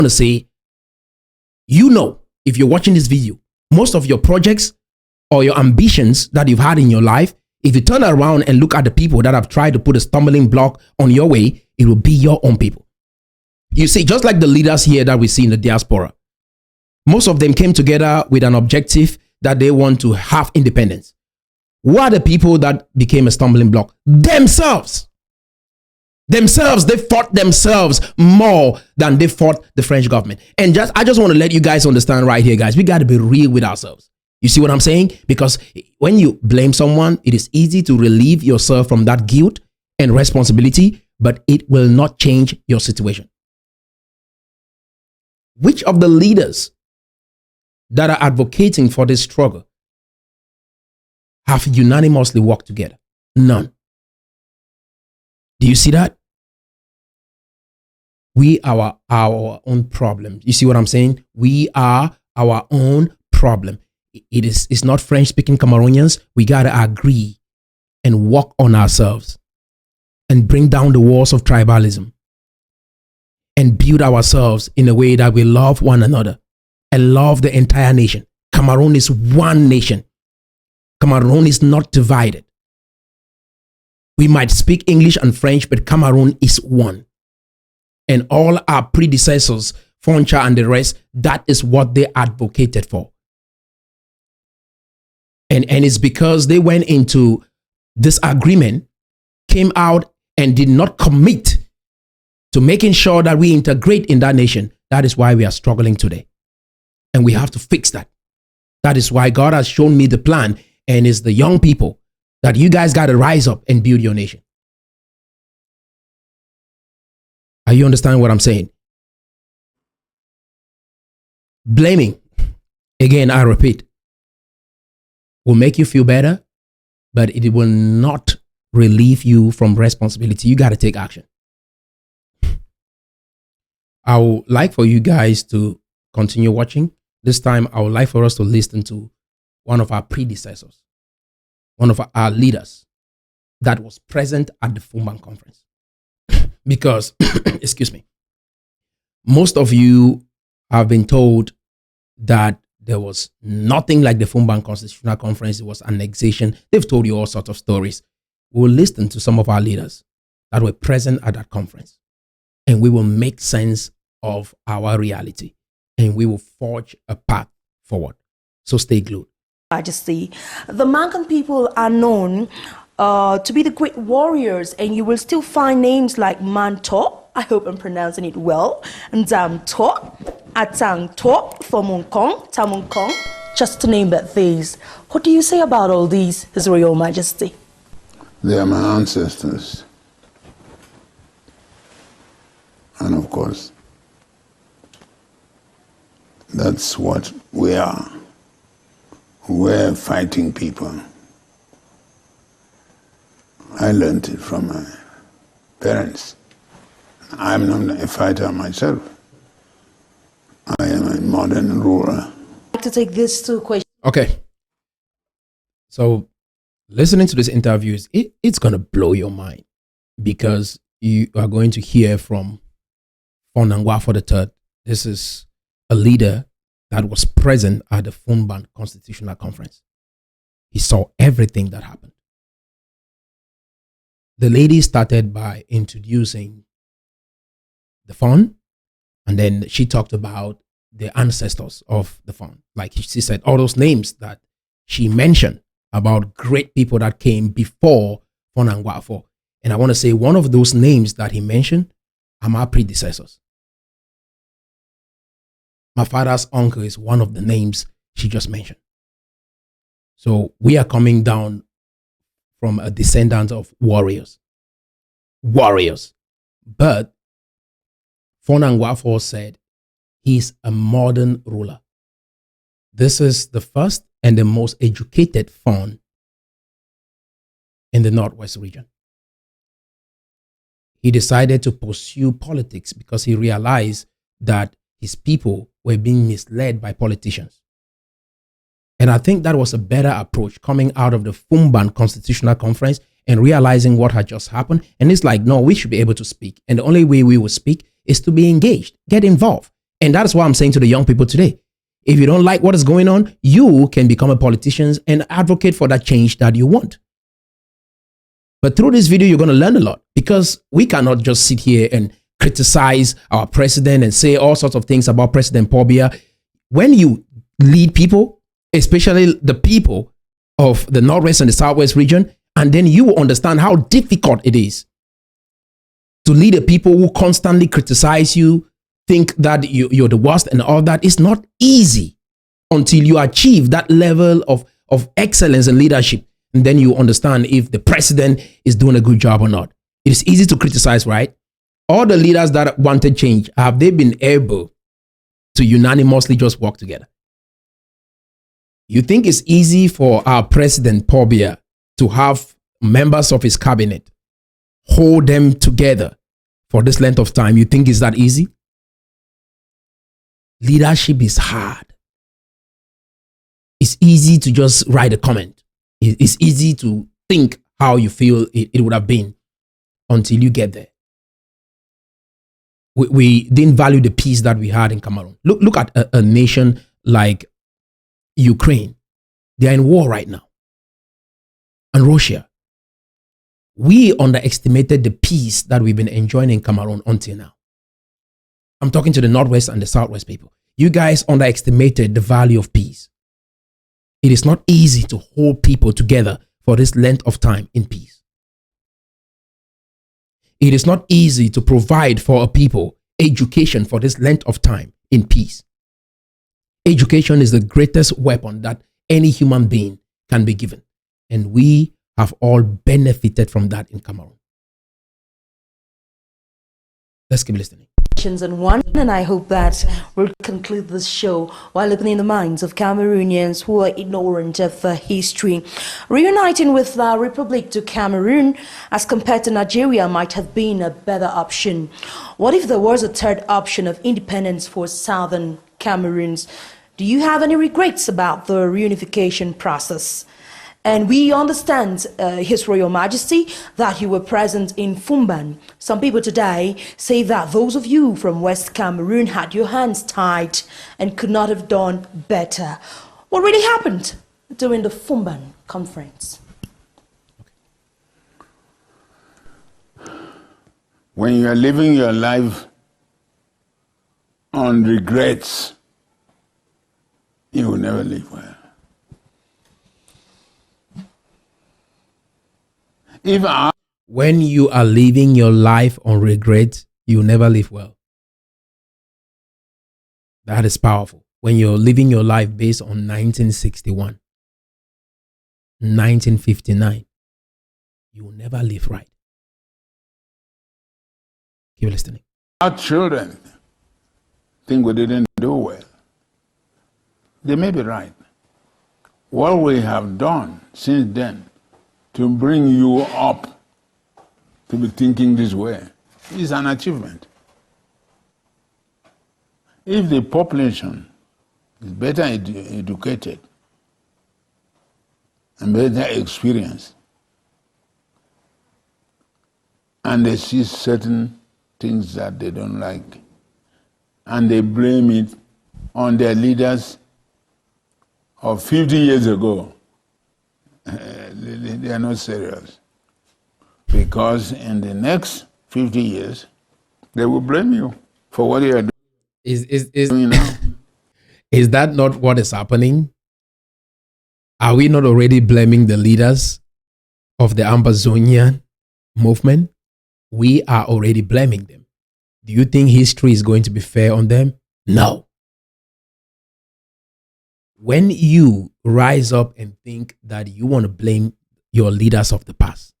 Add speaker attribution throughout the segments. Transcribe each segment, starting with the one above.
Speaker 1: want to say, if you're watching this video, most of your projects or your ambitions that you've had in your life, if you turn around and look at the people that have tried to put a stumbling block on your way, it will be your own people. You see, just like the leaders here that we see in the diaspora, most of them came together with an objective that they want to have independence. Who are the people that became a stumbling block? Themselves. They fought themselves more than they fought the French government. And I just want to let you guys understand right here, guys, we got to be real with ourselves. You see what I'm saying? Because when you blame someone, it is easy to relieve yourself from that guilt and responsibility, but it will not change your situation. Which of the leaders that are advocating for this struggle have unanimously worked together? None. Do you see that? We are our own problem. You see what I'm saying? We are our own problem. It's not French-speaking Cameroonians. We got to agree and work on ourselves and bring down the walls of tribalism and build ourselves in a way that we love one another and love the entire nation. Cameroon is one nation. Cameroon is not divided. We might speak English and French, but Cameroon is one. And all our predecessors, Foncha and the rest, that is what they advocated for. And it's because they went into this agreement, came out and did not commit to making sure that we integrate in that nation. That is why we are struggling today. And we have to fix that. That is why God has shown me the plan, and it's the young people that you guys got to rise up and build your nation. Are you understanding what I'm saying? Blaming, again, I repeat, will make you feel better, but it will not relieve you from responsibility. You got to take action. I would like for you guys to continue watching. This time, I would like for us to listen to one of our predecessors, one of our leaders that was present at the Fuban Conference. Because, excuse me, most of you have been told that there was nothing like the Fumban Constitutional Conference. It was annexation. They've told you all sorts of stories. We'll listen to some of our leaders that were present at that conference, and we will make sense of our reality, and we will forge a path forward. So stay glued.
Speaker 2: Majesty, the Mankan people are known to be the great warriors, and you will still find names like Manto, I hope I'm pronouncing it well, Ndamto, Atangto, Fomunkong, Tamunkong, just to name but these. What do you say about all these, His Royal Majesty?
Speaker 3: They are my ancestors. And of course, that's what we are. We're fighting people. I learned it from my parents. I'm not a fighter myself. I am a modern ruler.
Speaker 2: I'd like to take this to question.
Speaker 1: Okay. So listening to this interview, it's going to blow your mind, because you are going to hear from Fon Agwafo IV. This is a leader that was present at the Fumban Constitutional Conference. He saw everything that happened. The lady started by introducing the Fon, and then she talked about the ancestors of the Fon. Like she said, all those names that she mentioned about great people that came before Fon Agwafo. And I want to say one of those names that he mentioned are my predecessors. My father's uncle is one of the names she just mentioned. So we are coming down from a descendant of warriors. Warriors. But Fon Agwafo said he's a modern ruler. This is the first and the most educated Fon in the Northwest region. He decided to pursue politics because he realized that his people were being misled by politicians. And I think that was a better approach, coming out of the Fumban Constitutional Conference and realizing what had just happened. And it's like, no, we should be able to speak. And the only way we will speak is to be engaged, get involved, And that's why I'm saying to the young people today, if you don't like what is going on, you can become a politician and advocate for that change that you want. But through this video, you're going to learn a lot, because we cannot just sit here and criticize our president and say all sorts of things about President Paul Biya. When you lead people, especially the people of the Northwest and the Southwest region, and then you will understand how difficult it is to lead the people who constantly criticize you, think that you're the worst and all that. It's not easy until you achieve that level of excellence in leadership. And then you understand if the president is doing a good job or not. It is easy to criticize, right? All the leaders that wanted change, have they been able to unanimously just work together? You think it's easy for our president, Paul Biya, to have members of his cabinet hold them together for this length of time? You think it's that easy? Leadership is hard. It's easy to just write a comment. It's easy to think how you feel it would have been until you get there. We didn't value the peace that we had in Cameroon. Look at a nation like Ukraine. They are in war right now. And Russia. We underestimated the peace that we've been enjoying in Cameroon until now. I'm talking to the Northwest and the Southwest people. You guys underestimated the value of peace. It is not easy to hold people together for this length of time in peace. It is not easy to provide for a people education for this length of time in peace. Education is the greatest weapon that any human being can be given. And we have all benefited from that in Cameroon. Let's keep listening.
Speaker 2: And I hope that we'll conclude this show while opening the minds of Cameroonians who are ignorant of history. Reuniting with the Republic to Cameroon as compared to Nigeria might have been a better option. What if there was a third option of independence for southern Cameroons? Do you have any regrets about the reunification process? And we understand, His Royal Majesty, that you were present in Fumban. Some people today say that those of you from West Cameroon had your hands tied and could not have done better. What really happened during the Fumban Conference?
Speaker 3: When you are living your life on regrets, you will never live well.
Speaker 1: When you are living your life on regret, you never live well. That is powerful. When you're living your life based on 1961, 1959, you will never live right. Keep listening.
Speaker 3: Our children think we didn't do well. They may be right. What we have done since then to bring you up to be thinking this way is an achievement. If the population is better educated and better experienced, and they see certain things that they don't like, and they blame it on their leaders of 50 years ago, they are not serious. Because in the next 50 years, they will blame you for what you are doing now.
Speaker 1: Is that not what is happening? Are we not already blaming the leaders of the Ambazonia movement? We are already blaming them. Do you think history is going to be fair on them? No. When you rise up and think that you want to blame your leaders of the past,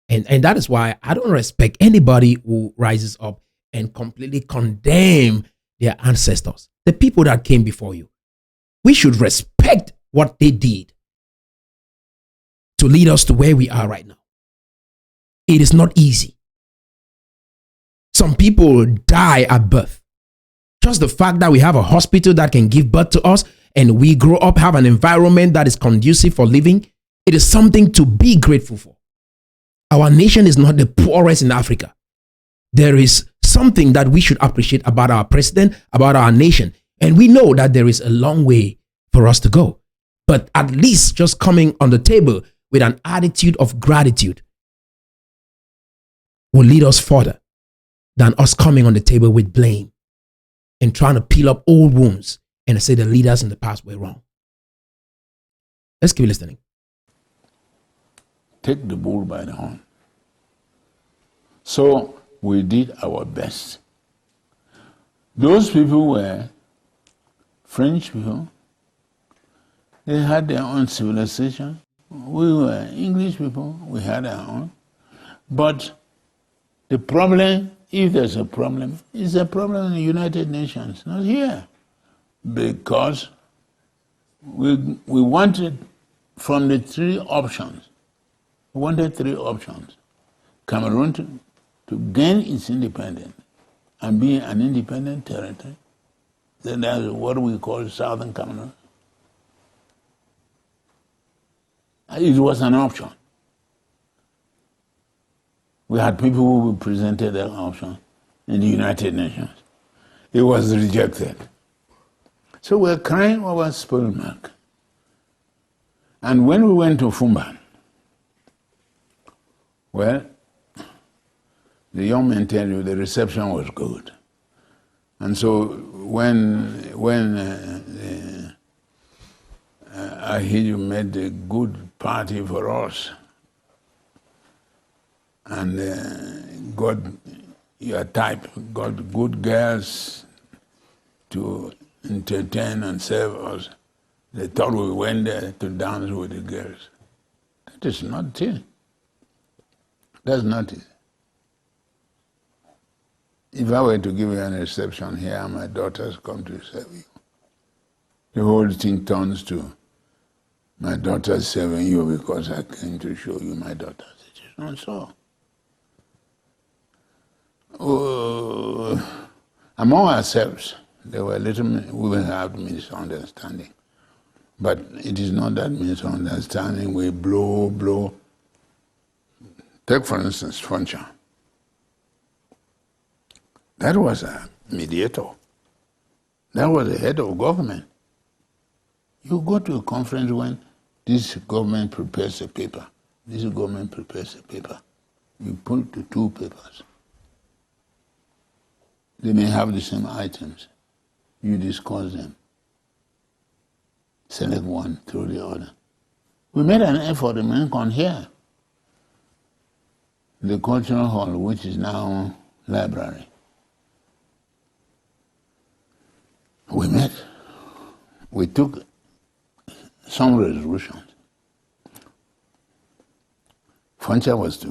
Speaker 1: and that is why I don't respect anybody who rises up and completely condemn their ancestors, the people that came before you. We should respect what they did to lead us to where we are right now. It is not easy. Some people die at birth. Just the fact that we have a hospital that can give birth to us and we grow up, have an environment that is conducive for living, it is something to be grateful for. Our nation is not the poorest in Africa. There is something that we should appreciate about our president, about our nation. And we know that there is a long way for us to go. But at least just coming on the table with an attitude of gratitude will lead us further than us coming on the table with blame and trying to peel up old wounds and say the leaders in the past were wrong. Let's keep listening.
Speaker 3: Take the bull by the horn. So we did our best. Those people were French people. They had their own civilization. We were English people. We had our own. But the problem, if there's a problem, is a problem in the United Nations, not here. Because we wanted, from the three options, we wanted three options. Cameroon to gain its independence and be an independent territory. Then that's what we call Southern Cameroon. It was an option. We had people who presented that option in the United Nations. It was rejected. So we're crying over spoiled milk. And when we went to Fumban, well, the young men tell you the reception was good. And so when Ahijo made a good party for us and got your type, got good girls to entertain and serve us, they thought we went there to dance with the girls. That is not it. That's not it. If I were to give you an reception here, my daughters come to serve you. The whole thing turns to my daughters serving you because I came to show you my daughters. It is not so. Among ourselves, there were we will have misunderstanding. But it is not that misunderstanding we blow. Take, for instance, Foncha. That was a mediator. That was the head of government. You go to a conference when this government prepares a paper, this government prepares a paper. You put the two papers. They may have the same items. You discuss them. Select one through the other. We made an effort in Lincoln here. The cultural hall, which is now library. We met. We took some resolutions. Foncha was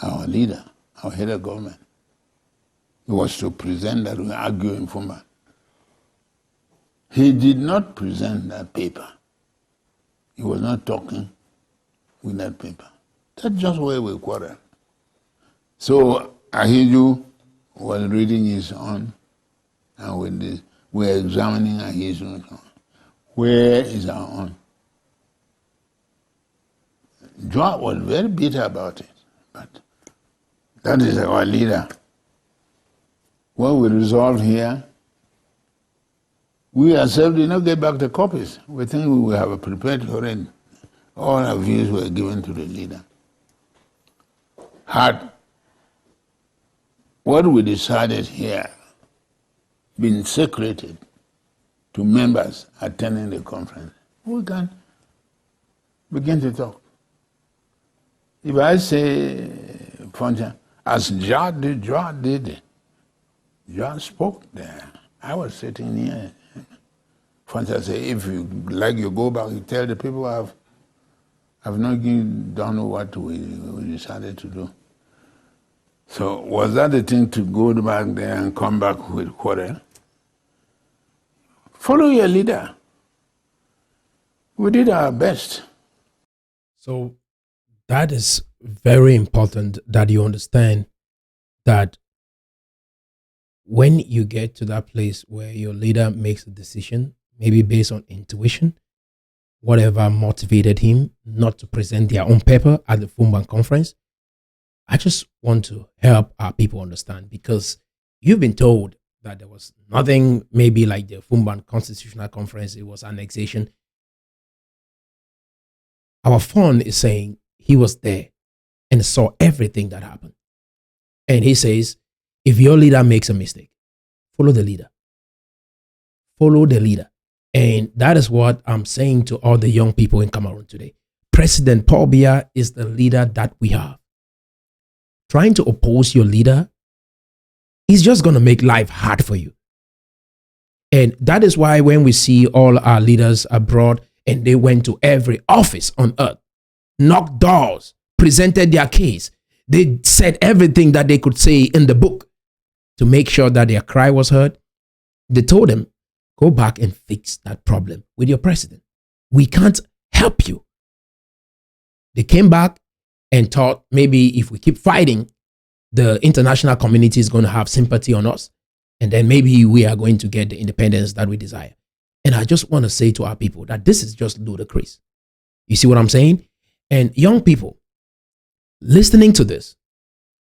Speaker 3: our leader, our head of government. He was to present that we argue in Fumban. He did not present that paper. He was not talking with that paper. That's just where we quarreled. So Ahijo was reading his own, and with this, we're examining Ahijo's own. Where is our own? Joa was very bitter about it, but that is our leader. What we resolved here, we ourselves did not get back the copies. We think we will have prepared already. All our views were given to the leader. Had what we decided here been secreted to members attending the conference, we can begin to talk. If I say, Foncha, as Joa did, Joa spoke there. I was sitting here. Foncha said, if you like, you go back, you tell the people I've not done what we decided to do. So was that the thing to go back there and come back with quarrel? Follow your leader. We did our best.
Speaker 1: So that is very important that you understand that when you get to that place where your leader makes a decision, maybe based on intuition, whatever motivated him not to present their own paper at the Fuban conference, I just want to help our people understand, because you've been told that there was nothing maybe like the Fumban Constitutional Conference, it was annexation. Our Fon is saying he was there and saw everything that happened. And he says, if your leader makes a mistake, follow the leader. Follow the leader. And that is what I'm saying to all the young people in Cameroon today. President Paul Biya is the leader that we have. Trying to oppose your leader is just going to make life hard for you. And that is why when we see all our leaders abroad and they went to every office on earth, knocked doors, presented their case, they said everything that they could say in the book to make sure that their cry was heard. They told them, go back and fix that problem with your president. We can't help you. They came back and thought maybe if we keep fighting, the international community is going to have sympathy on us. And then maybe we are going to get the independence that we desire. And I just want to say to our people that this is just ludicrous. You see what I'm saying? And young people listening to this,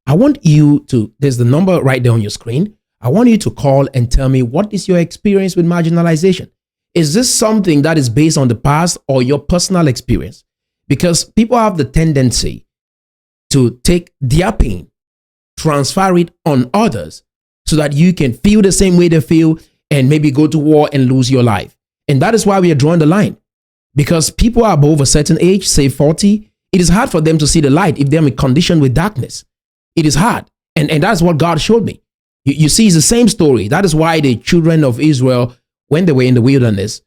Speaker 1: I want you to, there's the number right there on your screen. I want you to call and tell me, what is your experience with marginalization? Is this something that is based on the past or your personal experience? Because people have the tendency to take their pain, transfer it on others so that you can feel the same way they feel and maybe go to war and lose your life. And that is why we are drawing the line. Because people are above a certain age, say 40, it is hard for them to see the light if they're in condition with darkness. It is hard. And that's what God showed me. You see, it's the same story. That is why the children of Israel, when they were in the wilderness,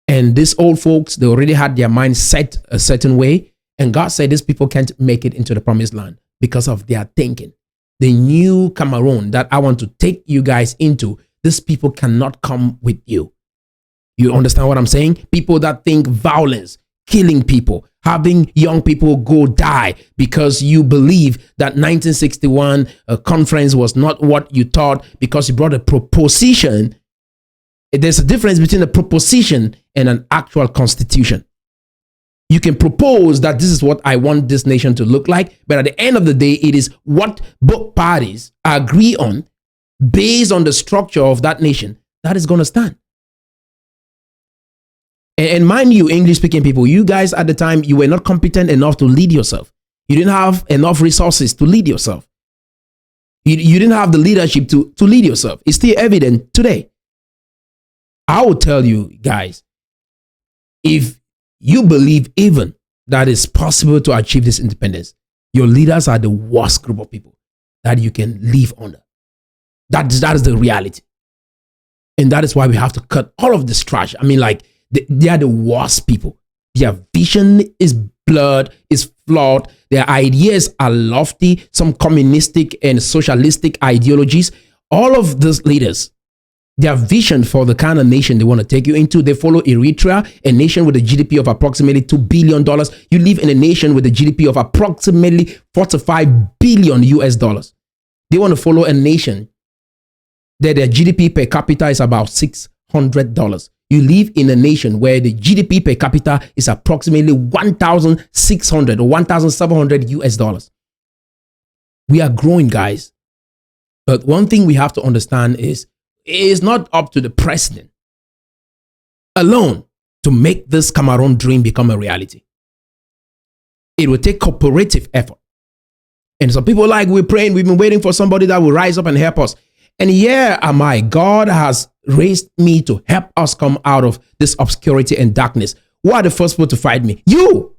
Speaker 1: and these old folks, they already had their mind set a certain way. And God said, these people can't make it into the promised land because of their thinking. The new Cameroon that I want to take you guys into, these people cannot come with you. You understand what I'm saying? People that think violence, killing people, having young people go die because you believe that 1961 conference was not what you thought because you brought a proposition. There's a difference between a proposition and an actual constitution. You can propose that this is what I want this nation to look like, but at the end of the day, it is what both parties agree on based on the structure of that nation that is going to stand. And mind you, English-speaking people, you guys at the time, you were not competent enough to lead yourself. You didn't have enough resources to lead yourself. You didn't have the leadership to lead yourself. It's still evident today. I will tell you guys, if you believe even that it's possible to achieve this independence, your leaders are the worst group of people that you can live under. That is the reality. And that is why we have to cut all of this trash. I mean, like, they are the worst people. Their vision is blurred, is flawed. Their ideas are lofty, some communistic and socialistic ideologies. All of these leaders, their vision for the kind of nation they want to take you into, they follow Eritrea, a nation with a GDP of approximately $2 billion. You live in a nation with a GDP of approximately 45 billion US dollars. They want to follow a nation that their GDP per capita is about $600. You live in a nation where the GDP per capita is approximately 1,600 or 1,700 US dollars. We are growing, guys. But one thing we have to understand is it is not up to the president alone to make this Cameroon dream become a reality. It will take cooperative effort. And some people like, we're praying, we've been waiting for somebody that will rise up and help us. And here am I. God has raised me to help us come out of this obscurity and darkness. Who are the first people to fight me? You.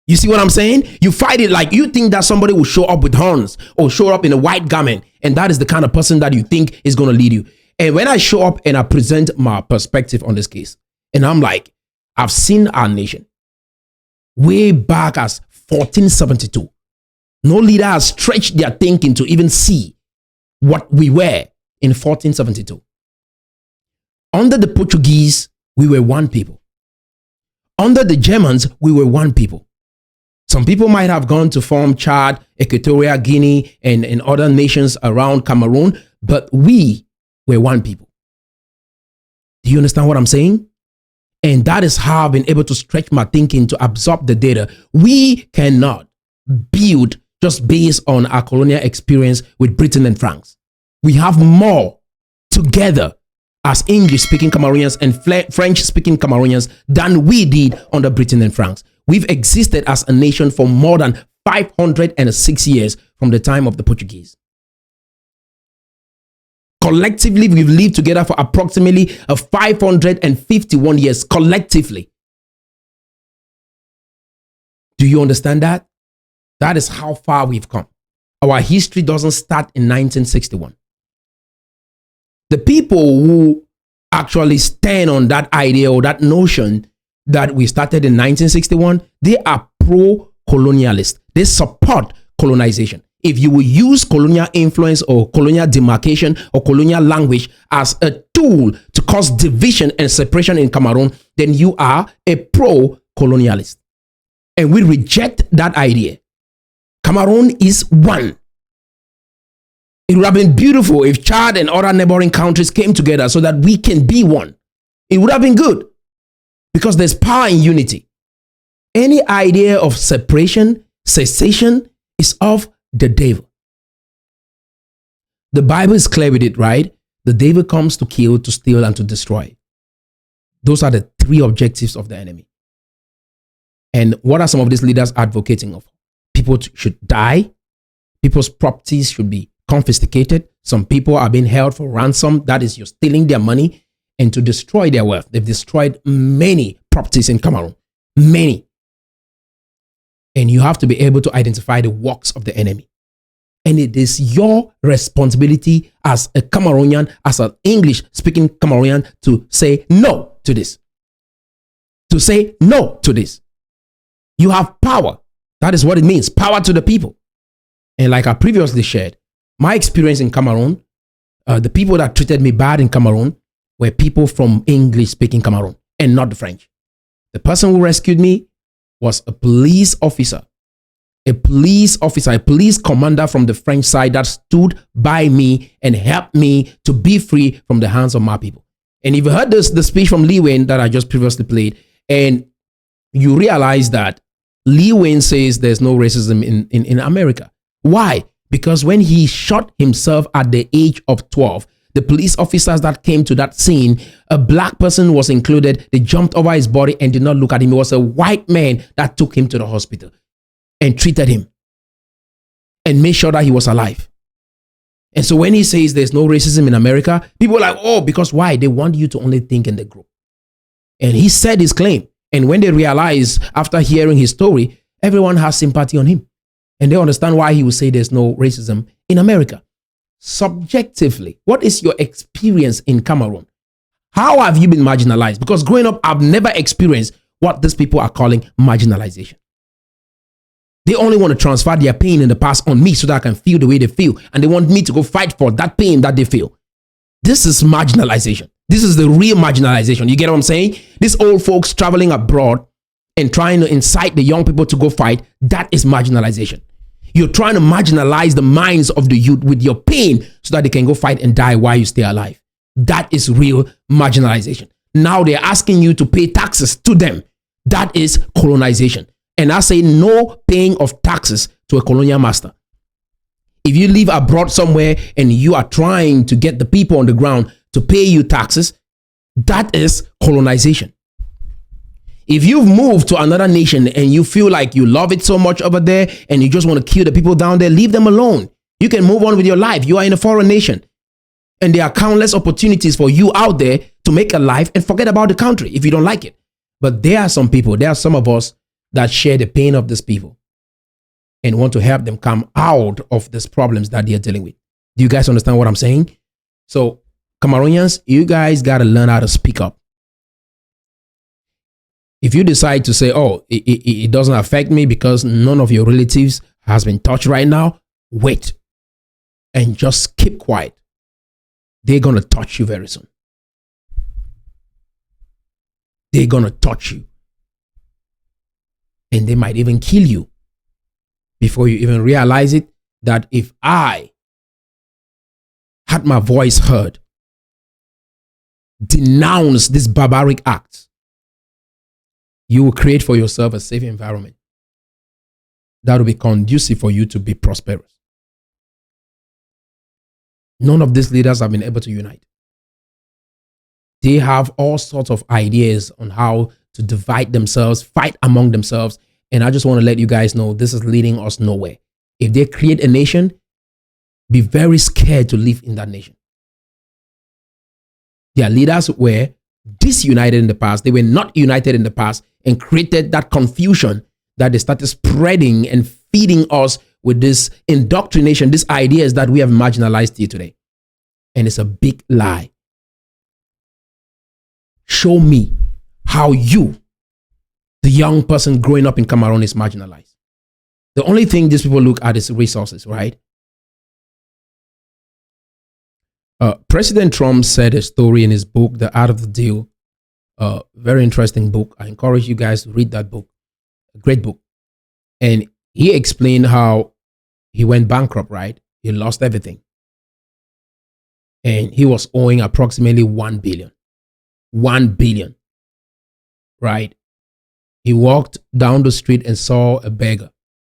Speaker 1: You see what I'm saying? You fight it like you think that somebody will show up with horns or show up in a white garment. And that is the kind of person that you think is going to lead you. And when I show up and I present my perspective on this case, and I'm like, I've seen our nation way back as 1472. No leader has stretched their thinking to even see what we were in 1472. Under the Portuguese, we were one people. Under the Germans, we were one people. Some people might have gone to form Chad, Equatorial Guinea, and other nations around Cameroon, but we were one people. Do you understand what I'm saying? And that is how I've been able to stretch my thinking to absorb the data. We cannot build just based on our colonial experience with Britain and France. We have more together as English-speaking Cameroonians and French-speaking Cameroonians than we did under Britain and France. We've existed as a nation for more than 506 years from the time of the Portuguese. Collectively, we've lived together for approximately 551 years collectively. Do you understand that? That is how far we've come. Our history doesn't start in 1961. The people who actually stand on that idea or that notion that we started in 1961, they are pro-colonialist. They support colonization. If you will use colonial influence or colonial demarcation or colonial language as a tool to cause division and separation in Cameroon, then you are a pro-colonialist. And we reject that idea. Cameroon is one. It would have been beautiful if Chad and other neighboring countries came together so that we can be one. It would have been good because there's power in unity. Any idea of separation, cessation is of the devil. The Bible is clear with it, right? The devil comes to kill, to steal, and to destroy. Those are the three objectives of the enemy. And what are some of these leaders advocating of? People should die. People's properties should be confiscated. Some people are being held for ransom. That is, you're stealing their money, and to destroy their wealth. They've destroyed many properties in Cameroon. Many. And you have to be able to identify the works of the enemy. And it is your responsibility as a Cameroonian, as an English-speaking Cameroonian, to say no to this. To say no to this. You have power. That is what it means. Power to the people. And like I previously shared, my experience in Cameroon, the people that treated me bad in Cameroon were people from English-speaking Cameroon and not the French. The person who rescued me was a police officer, a police commander from the French side that stood by me and helped me to be free from the hands of my people. And if you heard the speech from Lee Wayne that I just previously played, and you realize that Lee Wayne says there's no racism in America. Why? Because when he shot himself at the age of 12, the police officers that came to that scene, a black person was included. They jumped over his body and did not look at him. It was a white man that took him to the hospital and treated him and made sure that he was alive. And so when he says there's no racism in America, people are like, oh, because why? They want you to only think in the group. And he said his claim. And when they realize after hearing his story, everyone has sympathy on him. And they understand why he would say there's no racism in America. Subjectively, what is your experience in Cameroon? How have you been marginalized? Because growing up, I've never experienced what these people are calling marginalization. They only want to transfer their pain in the past on me so that I can feel the way they feel. And they want me to go fight for that pain that they feel. This is marginalization. This is the real marginalization. You get what I'm saying? These old folks traveling abroad and trying to incite the young people to go fight, that is marginalization. You're trying to marginalize the minds of the youth with your pain so that they can go fight and die while you stay alive. That is real marginalization. Now they're asking you to pay taxes to them. That is colonization. And I say no paying of taxes to a colonial master. If you live abroad somewhere and you are trying to get the people on the ground to pay you taxes, that is colonization. If you've moved to another nation and you feel like you love it so much over there and you just want to kill the people down there, leave them alone. You can move on with your life. You are in a foreign nation. And there are countless opportunities for you out there to make a life and forget about the country if you don't like it. But there are some people, there are some of us that share the pain of these people and want to help them come out of these problems that they are dealing with. Do you guys understand what I'm saying? So, Cameroonians, you guys got to learn how to speak up. If you decide to say, oh, it doesn't affect me because none of your relatives has been touched right now, wait and just keep quiet. They're going to touch you very soon. They're going to touch you. And they might even kill you before you even realize it, that if I had my voice heard, denounce this barbaric act, you will create for yourself a safe environment. that will be conducive for you to be prosperous. None of these leaders have been able to unite. They have all sorts of ideas on how to divide themselves, fight among themselves. And I just want to let you guys know this is leading us nowhere. If they create a nation, be very scared to live in that nation. Their leaders were disunited in the past. They were not united in the past and created that confusion that they started spreading and feeding us with this indoctrination, these ideas that we have marginalized here today. And it's a big lie. Show me how you, the young person growing up in Cameroon, is marginalized. The only thing these people look at is resources, right? President Trump said a story in his book, The Art of the Deal. Very interesting book. I encourage you guys to read that book. A great book. And he explained how he went bankrupt, right? He lost everything. And he was owing approximately 1 billion. 1 billion. Right? He walked down the street and saw a beggar.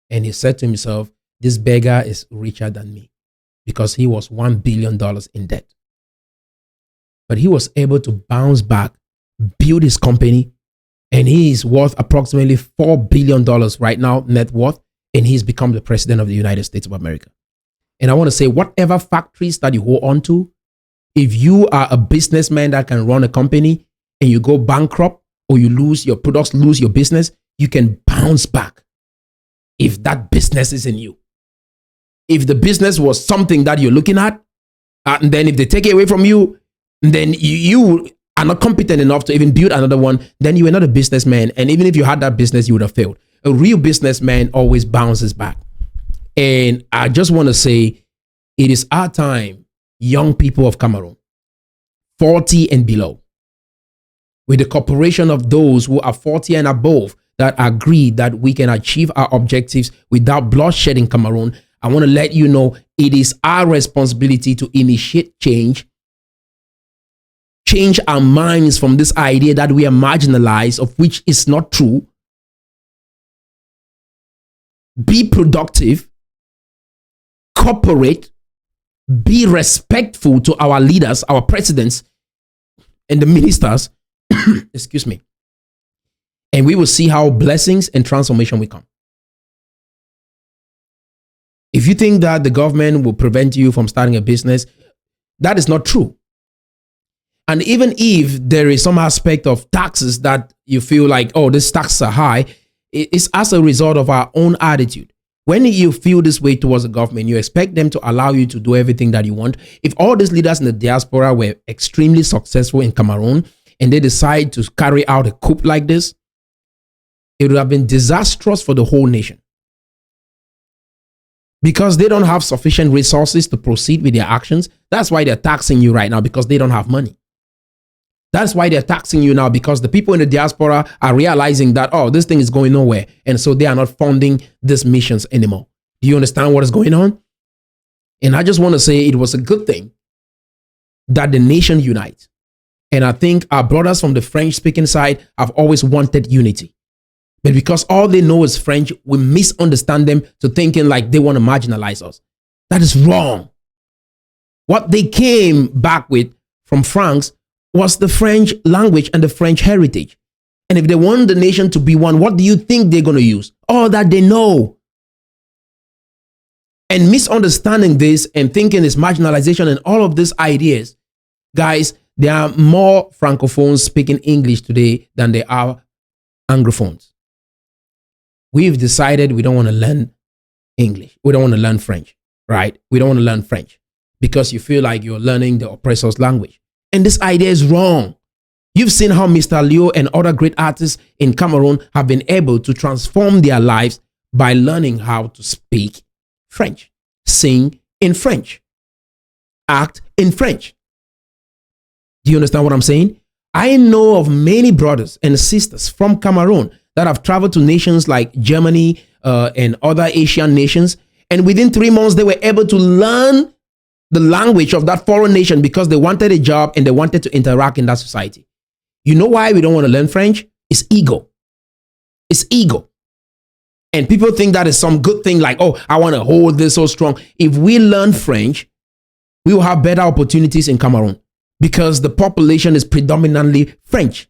Speaker 1: And he said to himself, this beggar is richer than me, because he was $1 billion in debt. But he was able to bounce back, build his company, and he is worth approximately $4 billion right now, net worth, and he's become the president of the United States of America. And I want to say, whatever factories that you hold on to, if you are a businessman that can run a company and you go bankrupt or you lose your products, lose your business, you can bounce back if that business is in you. If the business was something that you're looking at, and then if they take it away from you, then you are not competent enough to even build another one, then you are not a businessman. And even if you had that business, you would have failed. A real businessman always bounces back. And I just want to say, it is our time, young people of Cameroon, 40 and below, with the cooperation of those who are 40 and above that agree that we can achieve our objectives without bloodshed in Cameroon. I want to let you know it is our responsibility to initiate change our minds from this idea that we are marginalized, of which is not true. Be productive, cooperate, be respectful to our leaders, our presidents, and the ministers. Excuse me. And we will see how blessings and transformation will come. If you think that the government will prevent you from starting a business, that is not true. And even if there is some aspect of taxes that you feel like, oh, these taxes are high, it's as a result of our own attitude. When you feel this way towards the government, you expect them to allow you to do everything that you want. If all these leaders in the diaspora were extremely successful in Cameroon and they decide to carry out a coup like this, it would have been disastrous for the whole nation. Because they don't have sufficient resources to proceed with their actions. That's why they're taxing you right now, because they don't have money. That's why they're taxing you now, because the people in the diaspora are realizing that, oh, this thing is going nowhere. And so they are not funding these missions anymore. Do you understand what is going on? And I just want to say it was a good thing that the nation unites. And I think our brothers from the French-speaking side have always wanted unity. But because all they know is French, we misunderstand them to thinking like they want to marginalize us. That is wrong. What they came back with from France was the French language and the French heritage. And if they want the nation to be one, what do you think they're going to use? All that they know. And misunderstanding this and thinking it's marginalization and all of these ideas, guys, there are more Francophones speaking English today than there are Anglophones. We've decided we don't want to learn English. We don't want to learn French, right? We don't want to learn French because you feel like you're learning the oppressor's language. And this idea is wrong. You've seen how Mr. Leo and other great artists in Cameroon have been able to transform their lives by learning how to speak French, sing in French, act in French. Do you understand what I'm saying? I know of many brothers and sisters from Cameroon that have traveled to nations like Germany and other Asian nations. And within 3 months, they were able to learn the language of that foreign nation because they wanted a job and they wanted to interact in that society. You know why we don't want to learn French? It's ego. It's ego. And people think that is some good thing, like, oh, I want to hold this so strong. If we learn French, we will have better opportunities in Cameroon because the population is predominantly French.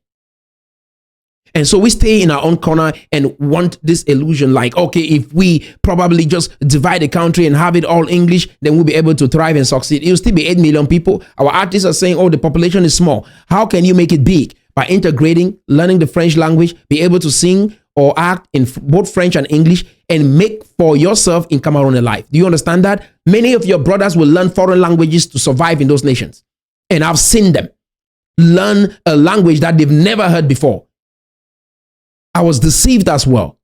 Speaker 1: And so we stay in our own corner and want this illusion like, okay, if we probably just divide the country and have it all English, then we'll be able to thrive and succeed. It'll still be 8 million people. Our artists are saying, oh, the population is small. How can you make it big? By integrating, learning the French language, be able to sing or act in both French and English, and make for yourself in Cameroon a life. Do you understand that? Many of your brothers will learn foreign languages to survive in those nations. And I've seen them learn a language that they've never heard before. I was deceived as well.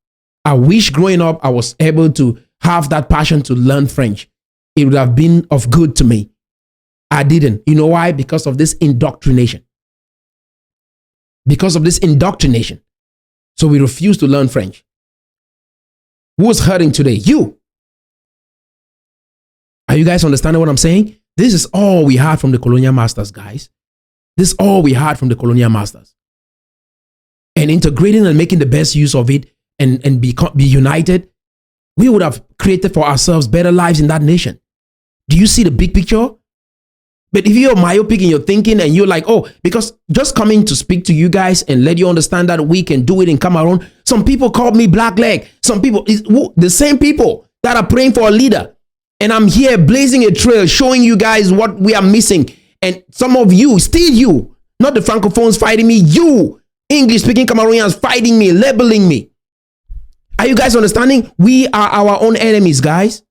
Speaker 1: I wish growing up I was able to have that passion to learn French. It would have been of good to me. I didn't. You know why? Because of this indoctrination. Because of this indoctrination. So we refuse to learn French. Who's hurting today? You. Are you guys understanding what I'm saying? This is all we had from the colonial masters, guys. This is all we had from the colonial masters. And integrating and making the best use of it and be united, we would have created for ourselves better lives in that nation. Do you see the big picture? But if you're myopic in your thinking and you're like, oh, because just coming to speak to you guys and let you understand that we can do it in Cameroon, some people called me black leg. Some people, the same people that are praying for a leader. And I'm here blazing a trail, showing you guys what we are missing. And some of you, still you, not the Francophones fighting me, you, English-speaking Cameroonians fighting me, labeling me. Are you guys understanding? We are our own enemies, guys.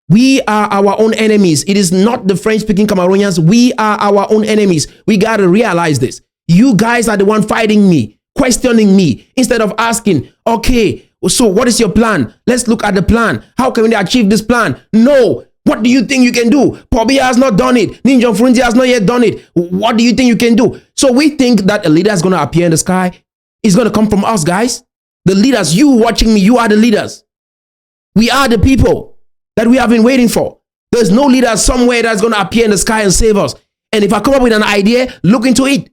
Speaker 1: We are our own enemies. It is not the French-speaking Cameroonians. We are our own enemies. We got to realize this. You guys are the one fighting me, questioning me, instead of asking, okay, so what is your plan? Let's look at the plan. How can we achieve this plan? No. What do you think you can do? Biya has not done it. Ninja Frunzi has not yet done it. What do you think you can do? So we think that a leader is going to appear in the sky. It's going to come from us, guys. The leaders, you watching me, you are the leaders. We are the people that we have been waiting for. There's no leader somewhere that's going to appear in the sky and save us. And if I come up with an idea, look into it.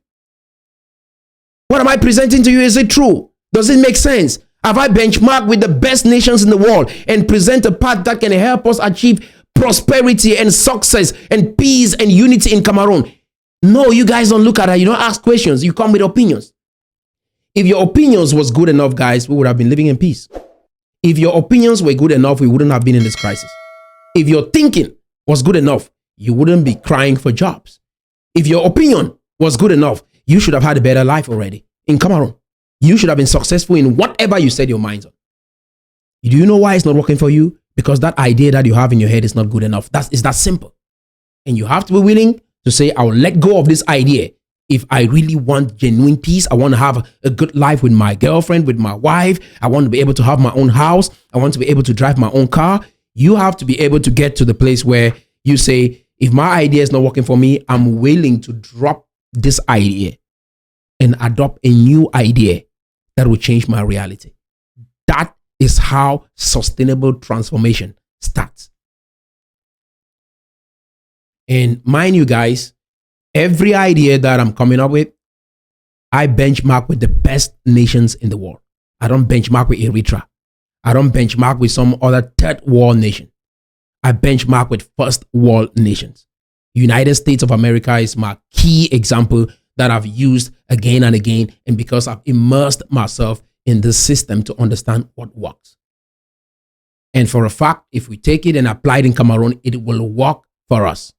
Speaker 1: What am I presenting to you? Is it true? Does it make sense? Have I benchmarked with the best nations in the world and present a path that can help us achieve prosperity and success and peace and unity in Cameroon? No, you guys don't look at that. You don't ask questions. You come with opinions. If your opinions was good enough, guys, we would have been living in peace. If your opinions were good enough, we wouldn't have been in this crisis. If your thinking was good enough, you wouldn't be crying for jobs. If your opinion was good enough, you should have had a better life already in Cameroon. You should have been successful in whatever you set your minds on. Do you know why it's not working for you? Because that idea that you have in your head is not good enough. It's that simple. And you have to be willing to say, I will let go of this idea. If I really want genuine peace, I want to have a good life with my girlfriend, with my wife. I want to be able to have my own house. I want to be able to drive my own car. You have to be able to get to the place where you say, if my idea is not working for me, I'm willing to drop this idea and adopt a new idea that will change my reality. That is how sustainable transformation starts. And mind you guys, every idea that I'm coming up with, I benchmark with the best nations in the world. I don't benchmark with Eritrea. I don't benchmark with some other third world nation. I benchmark with first world nations. United States of America is my key example that I've used again and again, and because I've immersed myself in this system to understand what works. And for a fact, if we take it and apply it in Cameroon, it will work for us.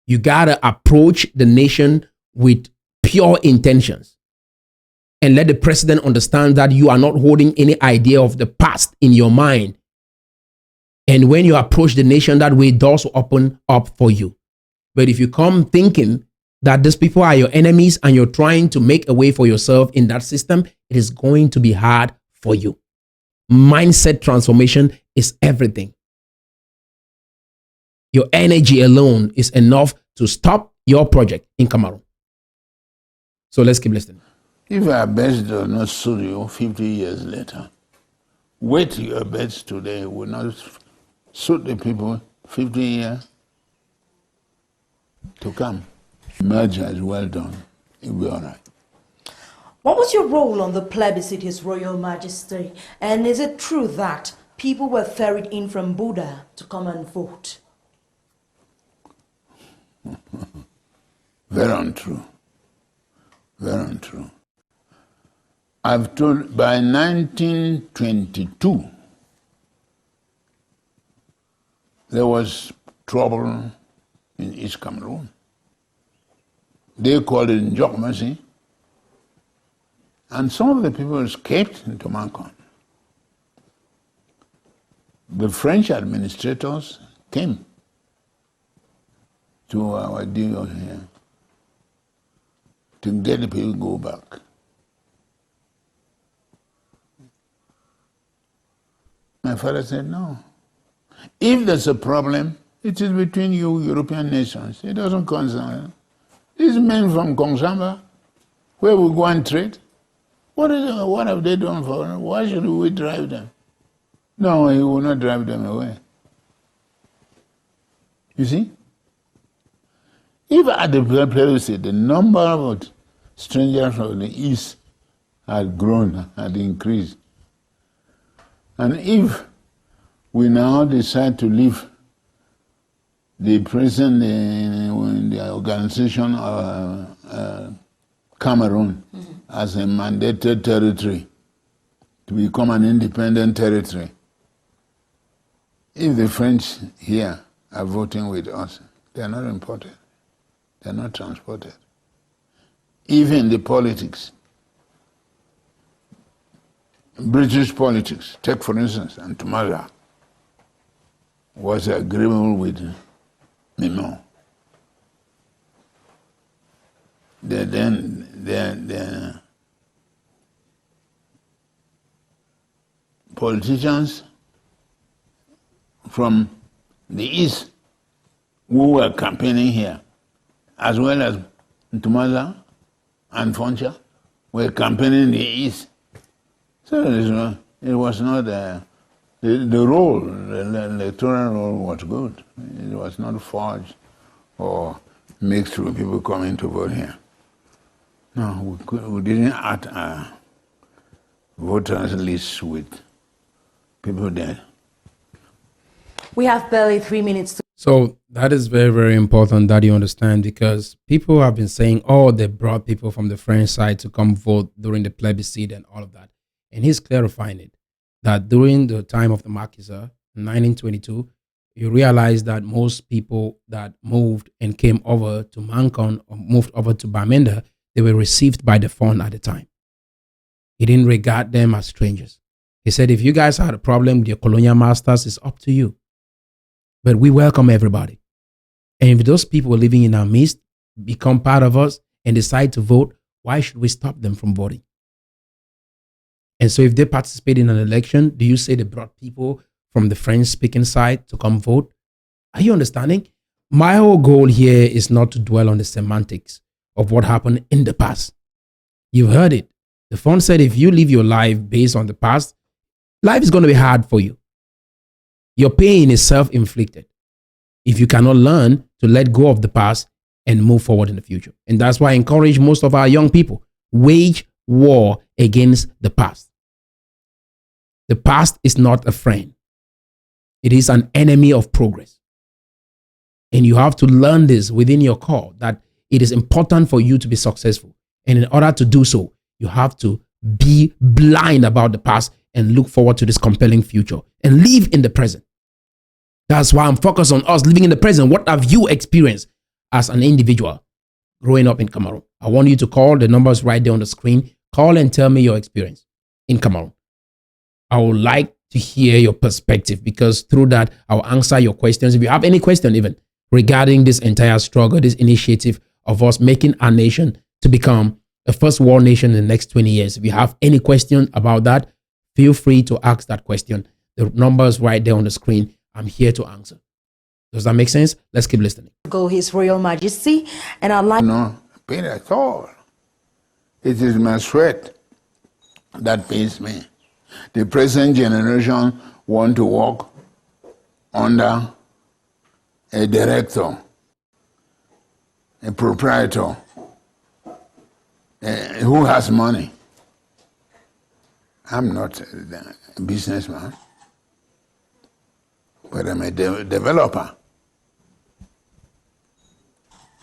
Speaker 1: You gotta approach the nation with pure intentions and let the president understand that you are not holding any idea of the past in your mind. And when you approach the nation that way, doors will open up for you. But if you come thinking that these people are your enemies and you're trying to make a way for yourself in that system, it is going to be hard for you. Mindset transformation is everything. Your energy alone is enough to stop your project in Cameroon. So let's keep listening.
Speaker 3: If our best does not suit you 50 years later, wait till your best today will not suit the people 50 years to come. Merger is well done. It'll be all right.
Speaker 2: What was your role on the plebiscite, His Royal Majesty? And is it true that people were ferried in from Buddha to come and vote?
Speaker 3: Very untrue. Very untrue. I've told by 1922, there was trouble in East Cameroon. They called it Njokmasi. And some of the people escaped into Mankon. The French administrators came to our deal here to get the people to go back. My father said, no. If there's a problem, it is between you European nations. It doesn't concern. These men from Kongsamba, where we go and trade, what have they done for us? Why should we drive them? No, he will not drive them away. You see? If at the plebiscite the number of strangers from the East had grown, had increased, and if we now decide to leave the present the organization of Cameroon as a mandated territory to become an independent territory, if the French here are voting with us, they are not imported, they are not transported. Even the politics, British politics, take for instance, Antumaga was agreeable with Mimon. The politicians from the East who were campaigning here, as well as Ntumaza and Foncha, were campaigning in the East. So it was not the role, the electoral role was good. It was not forged or mixed with people coming to vote here. No, we didn't add a voters list with people there.
Speaker 2: We have barely 3 minutes to...
Speaker 1: So that is very, very important that you understand, because people have been saying, oh, they brought people from the French side to come vote during the plebiscite and all of that. And he's clarifying it, that during the time of the Maquisard, in 1922, you realize that most people that moved and came over to Mankon or moved over to Bamenda, they were received by the Fon at the time. He didn't regard them as strangers. He said, if you guys had a problem with your colonial masters, it's up to you. But we welcome everybody. And if those people living in our midst become part of us and decide to vote, why should we stop them from voting? And so if they participate in an election, do you say they brought people from the French-speaking side to come vote? Are you understanding? My whole goal here is not to dwell on the semantics of what happened in the past. You've heard it. The Fon said if you live your life based on the past, life is going to be hard for you. Your pain is self-inflicted if you cannot learn to let go of the past and move forward in the future. And that's why I encourage most of our young people, wage war against the past. The past is not a friend. It is an enemy of progress. And you have to learn this within your core, that it is important for you to be successful. And in order to do so, you have to be blind about the past and look forward to this compelling future and live in the present. That's why I'm focused on us living in the present. What have you experienced as an individual growing up in Cameroon? I want you to call. The numbers right there on the screen. Call and tell me your experience in Cameroon. I would like to hear your perspective, because through that, I'll answer your questions. If you have any question even regarding this entire struggle, this initiative of us making our nation to become a first world nation in the next 20 years. If you have any question about that, feel free to ask that question. The numbers right there on the screen. I'm here to answer. Does that make sense? Let's keep listening.
Speaker 2: Go, His Royal Majesty, and I'd like...
Speaker 3: No pain at all. It is my sweat that pays me. The present generation want to work under a director, a proprietor, who has money. I'm not a businessman, but I'm a developer.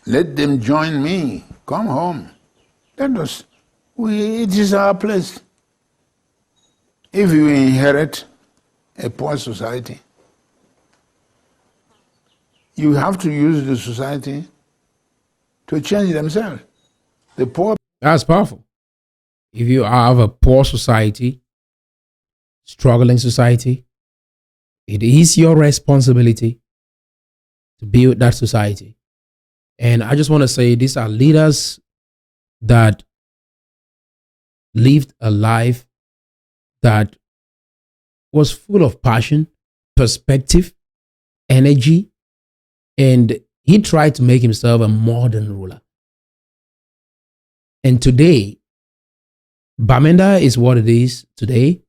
Speaker 3: Let them join me. Come home. It is our place. If you inherit a poor society, you have to use the society to change themselves. The poor.
Speaker 1: That's powerful. If you have a poor society, struggling society, it is your responsibility to build that society. And I just want to say these are leaders that lived a life that was full of passion, perspective, energy, and he tried to make himself a modern ruler. And today, Bamenda is what it is today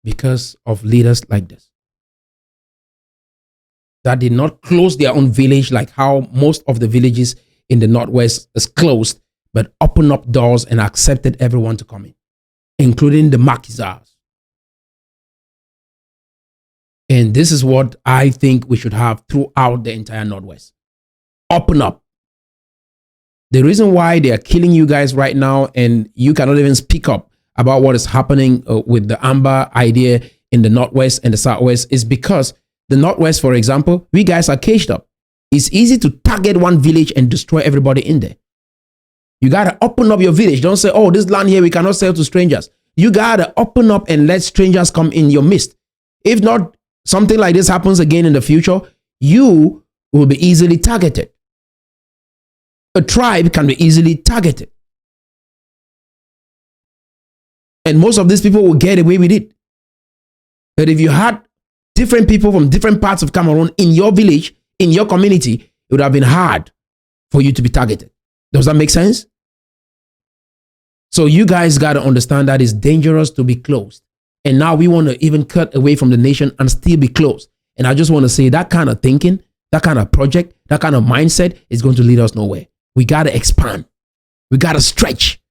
Speaker 1: because of leaders like this that did not close their own village like how most of the villages in the Northwest is closed, but opened up doors and accepted everyone to come in, including the Maquisards. And this is what I think we should have throughout the entire Northwest. Open up. The reason why they are killing you guys right now and you cannot even speak up about what is happening with the Amber idea in the Northwest and the Southwest is because the Northwest, for example, we guys are caged up. It's easy to target one village and destroy everybody in there. You got to open up your village. Don't say, oh, this land here, we cannot sell to strangers. You got to open up and let strangers come in your midst. If not, something like this happens again in the future, you will be easily targeted. A tribe can be easily targeted. And most of these people will get away with it. But if you had different people from different parts of Cameroon in your village, in your community, it would have been hard for you to be targeted. Does that make sense? So you guys got to understand that it's dangerous to be closed. And now we want to even cut away from the nation and still be closed. And I just want to say that kind of thinking, that kind of project, that kind of mindset is going to lead us nowhere. We got to expand. We got to stretch.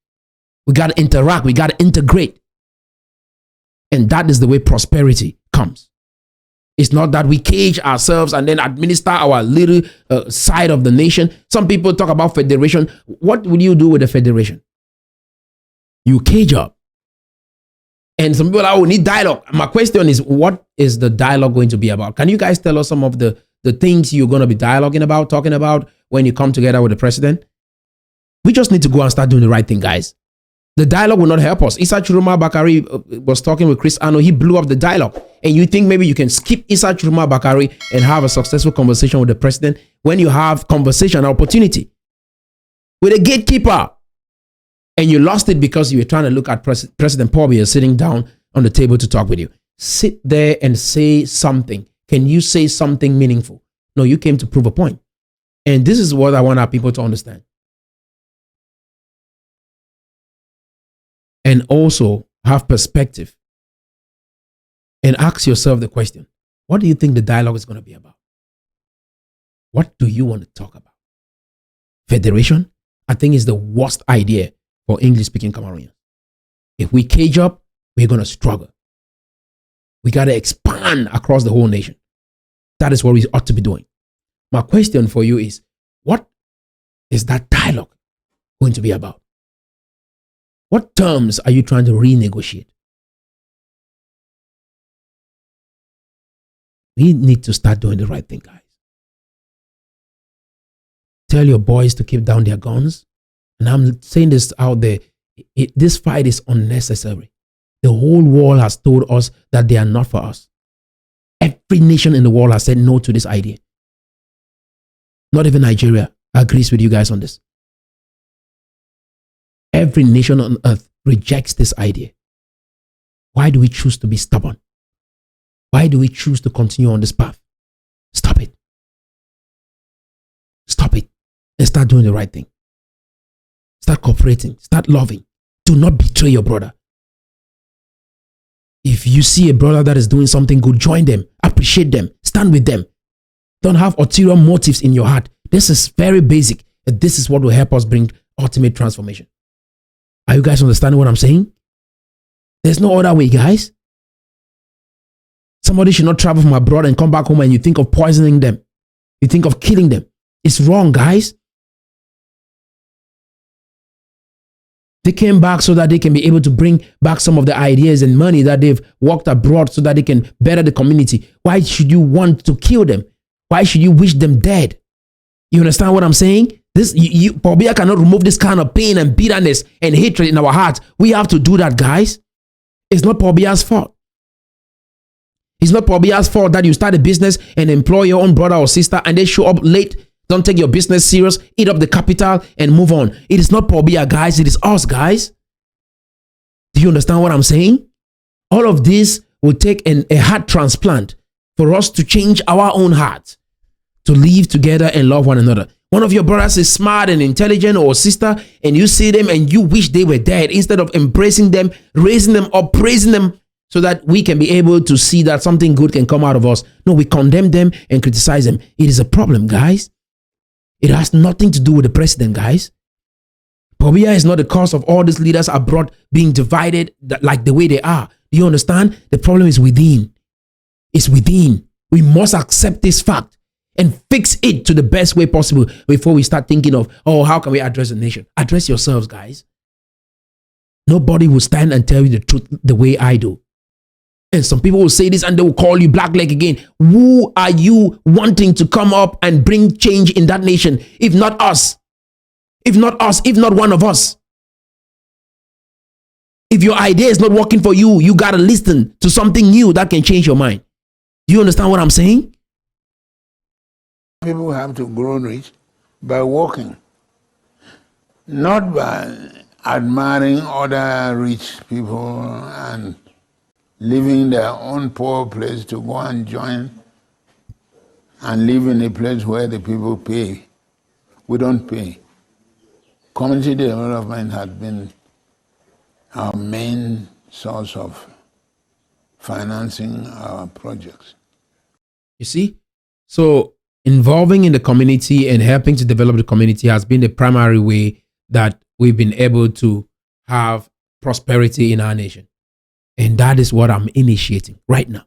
Speaker 1: We got to interact. We got to integrate. And that is the way prosperity comes. It's not that we cage ourselves and then administer our little side of the nation. Some people talk about federation. What will you do with a federation? You cage up. And some people are, oh, we need dialogue. My question is, what is the dialogue going to be about? Can you guys tell us some of the things you're going to be dialoguing about, talking about when you come together with the president? We just need to go and start doing the right thing, guys. The dialogue will not help us. Issa Chiroma Bakari was talking with Chris Ano. He blew up the dialogue. And you think maybe you can skip Issa Chiroma Bakari and have a successful conversation with the president when you have conversation opportunity with a gatekeeper. And you lost it because you were trying to look at President Paul Biya sitting down on the table to talk with you. Sit there and say something. Can you say something meaningful? No, you came to prove a point. And this is what I want our people to understand. And also have perspective. And ask yourself the question, what do you think the dialogue is going to be about? What do you want to talk about? Federation, I think, is the worst idea for English-speaking Cameroonians. If we cage up, we're going to struggle. We got to expand across the whole nation. That is what we ought to be doing. My question for you is, what is that dialogue going to be about? What terms are you trying to renegotiate? We need to start doing the right thing, guys. Tell your boys to keep down their guns. And I'm saying this out there. This fight is unnecessary. The whole world has told us that they are not for us. Every nation in the world has said no to this idea. Not even Nigeria agrees with you guys on this. Every nation on earth rejects this idea. Why do we choose to be stubborn? Why do we choose to continue on this path? Stop it. Stop it and start doing the right thing. Start cooperating. Start loving. Do not betray your brother. If you see a brother that is doing something good, join them. Appreciate them. Stand with them. Don't have ulterior motives in your heart. This is very basic. This is what will help us bring ultimate transformation. Are you guys understanding what I'm saying? There's no other way, guys. Somebody should not travel from abroad and come back home and you think of poisoning them. You think of killing them. It's wrong, guys. They came back so that they can be able to bring back some of the ideas and money that they've worked abroad so that they can better the community. Why should you want to kill them? Why should you wish them dead? You understand what I'm saying? Paul Biya cannot remove this kind of pain and bitterness and hatred in our hearts. We have to do that, guys. It's not Paul Biya's fault. It's not Paul Biya's fault that you start a business and employ your own brother or sister and they show up late. Don't take your business serious, eat up the capital and move on. It is not Paul Biya, guys. It is us, guys. Do you understand what I'm saying? All of this will take a heart transplant for us to change our own hearts, to live together and love one another. One of your brothers is smart and intelligent or sister, and you see them and you wish they were dead instead of embracing them, raising them up, praising them so that we can be able to see that something good can come out of us. No, we condemn them and criticize them. It is a problem, guys. It has nothing to do with the president, guys. Paul Biya is not the cause of all these leaders abroad being divided like the way they are. Do you understand? The problem is within. It's within. We must accept this fact and fix it to the best way possible before we start thinking of, oh, how can we address the nation? Address yourselves, guys. Nobody will stand and tell you the truth the way I do. And some people will say this and they will call you blackleg again. Who are you wanting to come up and bring change in that nation? If not us. If not us, if not one of us. If your idea is not working for you, you got to listen to something new that can change your mind. Do you understand what I'm saying?
Speaker 3: People have to grow rich by working, not by admiring other rich people and leaving their own poor place to go and join and live in a place where the people pay. We don't pay. Community development has been our main source of financing our projects.
Speaker 1: You see? So involving in the community and helping to develop the community has been the primary way that we've been able to have prosperity in our nation. And that is what I'm initiating right now.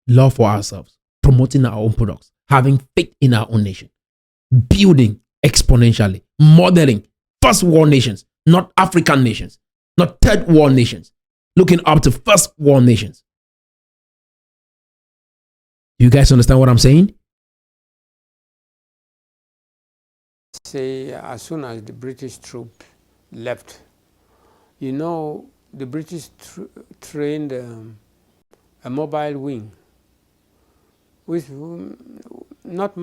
Speaker 1: Love for ourselves, promoting our own products, having faith in our own nation, building exponentially, modeling first world nations, not African nations, not third world nations, looking up to first world nations. You guys understand what I'm saying?
Speaker 4: Say, as soon as the British troop left, you know, the British trained a mobile wing, with not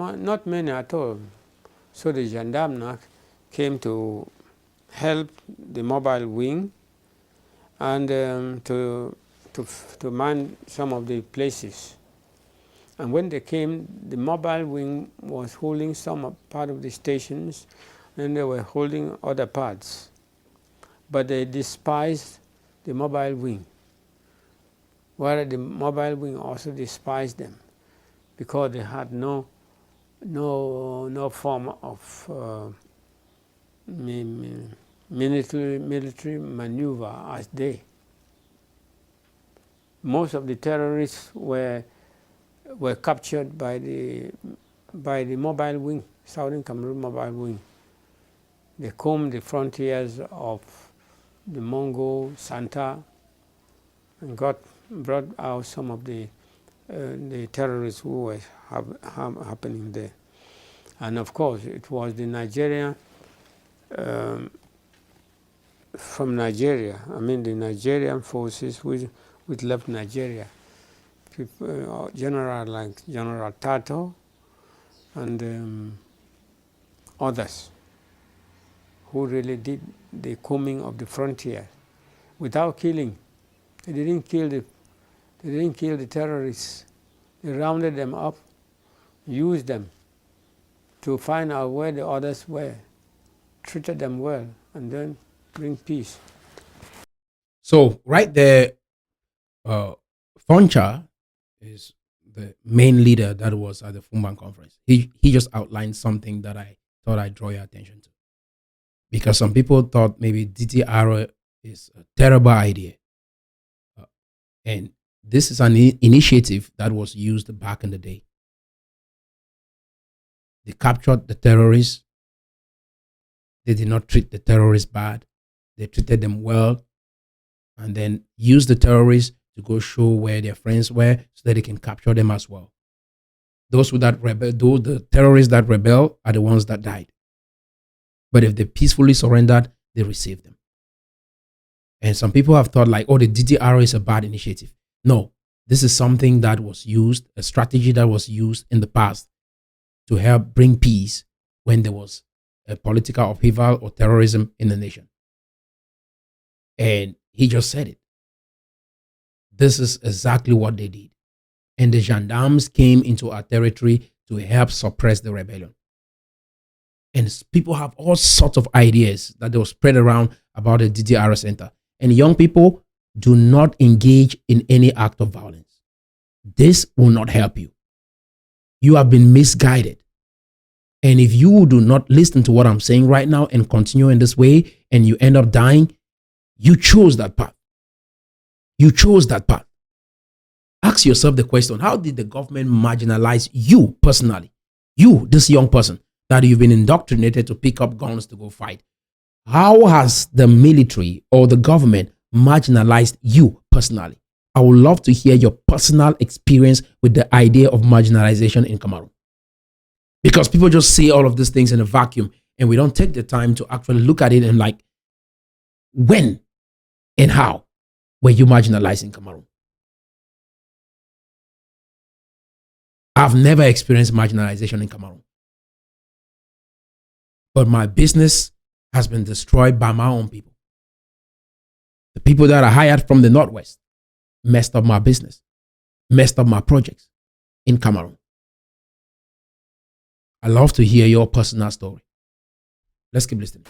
Speaker 4: many at all. So the gendarme came to help the mobile wing and to man some of the places. And when they came, the mobile wing was holding some part of the stations, and they were holding other parts. But they despised the mobile wing, whereas the mobile wing also despised them because they had no form of military maneuver as they. Most of the terrorists were captured by the mobile wing, Southern Cameroon mobile wing. They combed the frontiers of the Mongo, Santa, and brought out some of the terrorists who were happening there. And of course, it was the Nigerian, from Nigeria, I mean the Nigerian forces which left Nigeria. People, general like General Tato and others who really did the combing of the frontier without killing. They didn't kill the terrorists. They rounded them up, used them to find out where the others were, treated them well, and then bring peace.
Speaker 1: So right there, Foncha is the main leader that was at the Fuban Conference. He just outlined something that I thought I'd draw your attention to. because some people thought maybe DTR is a terrible idea. And this is an initiative that was used back in the day. They captured the terrorists. They did not treat the terrorists bad. They treated them well, and then used the terrorists to go show where their friends were so that they can capture them as well. The terrorists that rebel are the ones that died. But if they peacefully surrendered, they received them. And some people have thought like, oh, the DDR is a bad initiative. No, this is something that was used, a strategy that was used in the past to help bring peace when there was a political upheaval or terrorism in the nation. And he just said it. This is exactly what they did. And the gendarmes came into our territory to help suppress the rebellion. And people have all sorts of ideas that they will spread around about the DDR center. And young people, do not engage in any act of violence. This will not help you. You have been misguided. And if you do not listen to what I'm saying right now and continue in this way and you end up dying, you chose that path. You chose that path. Ask yourself the question, how did the government marginalize you personally? You, this young person, that you've been indoctrinated to pick up guns to go fight. How has the military or the government marginalized you personally? I would love to hear your personal experience with the idea of marginalization in Cameroon. Because people just say all of these things in a vacuum and we don't take the time to actually look at it and like, when and how were you marginalized in Cameroon? I've never experienced marginalization in Cameroon. But my business has been destroyed by my own people. The people that are hired from the Northwest messed up my business, messed up my projects in Cameroon. I love to hear your personal story. Let's keep listening.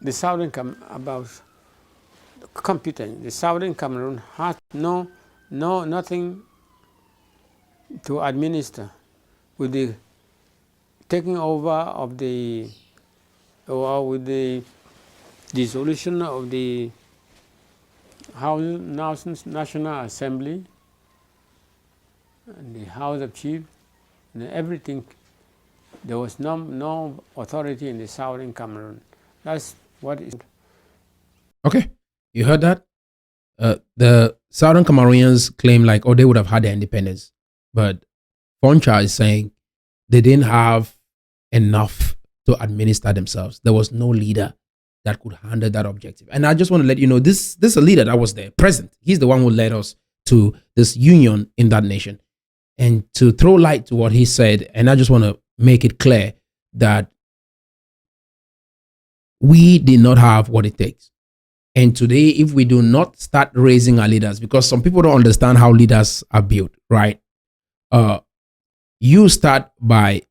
Speaker 4: The Southern about computing. The Southern Cameroon had nothing to administer with the taking over of the, or with the dissolution of the National Assembly and the House of Chiefs and everything. There was no authority in the Southern Cameroon. That's what is.
Speaker 1: Okay, you heard that? The Southern Cameroonians claim like, oh, they would have had their independence. But Foncha is saying they didn't have enough to administer themselves. There was no leader that could handle that objective. And I just want to let you know, this is a leader that was there, present. He's the one who led us to this union in that nation. And to throw light to what he said, and I just want to make it clear that we did not have what it takes. And today, if we do not start raising our leaders, because some people don't understand how leaders are built, right? You start by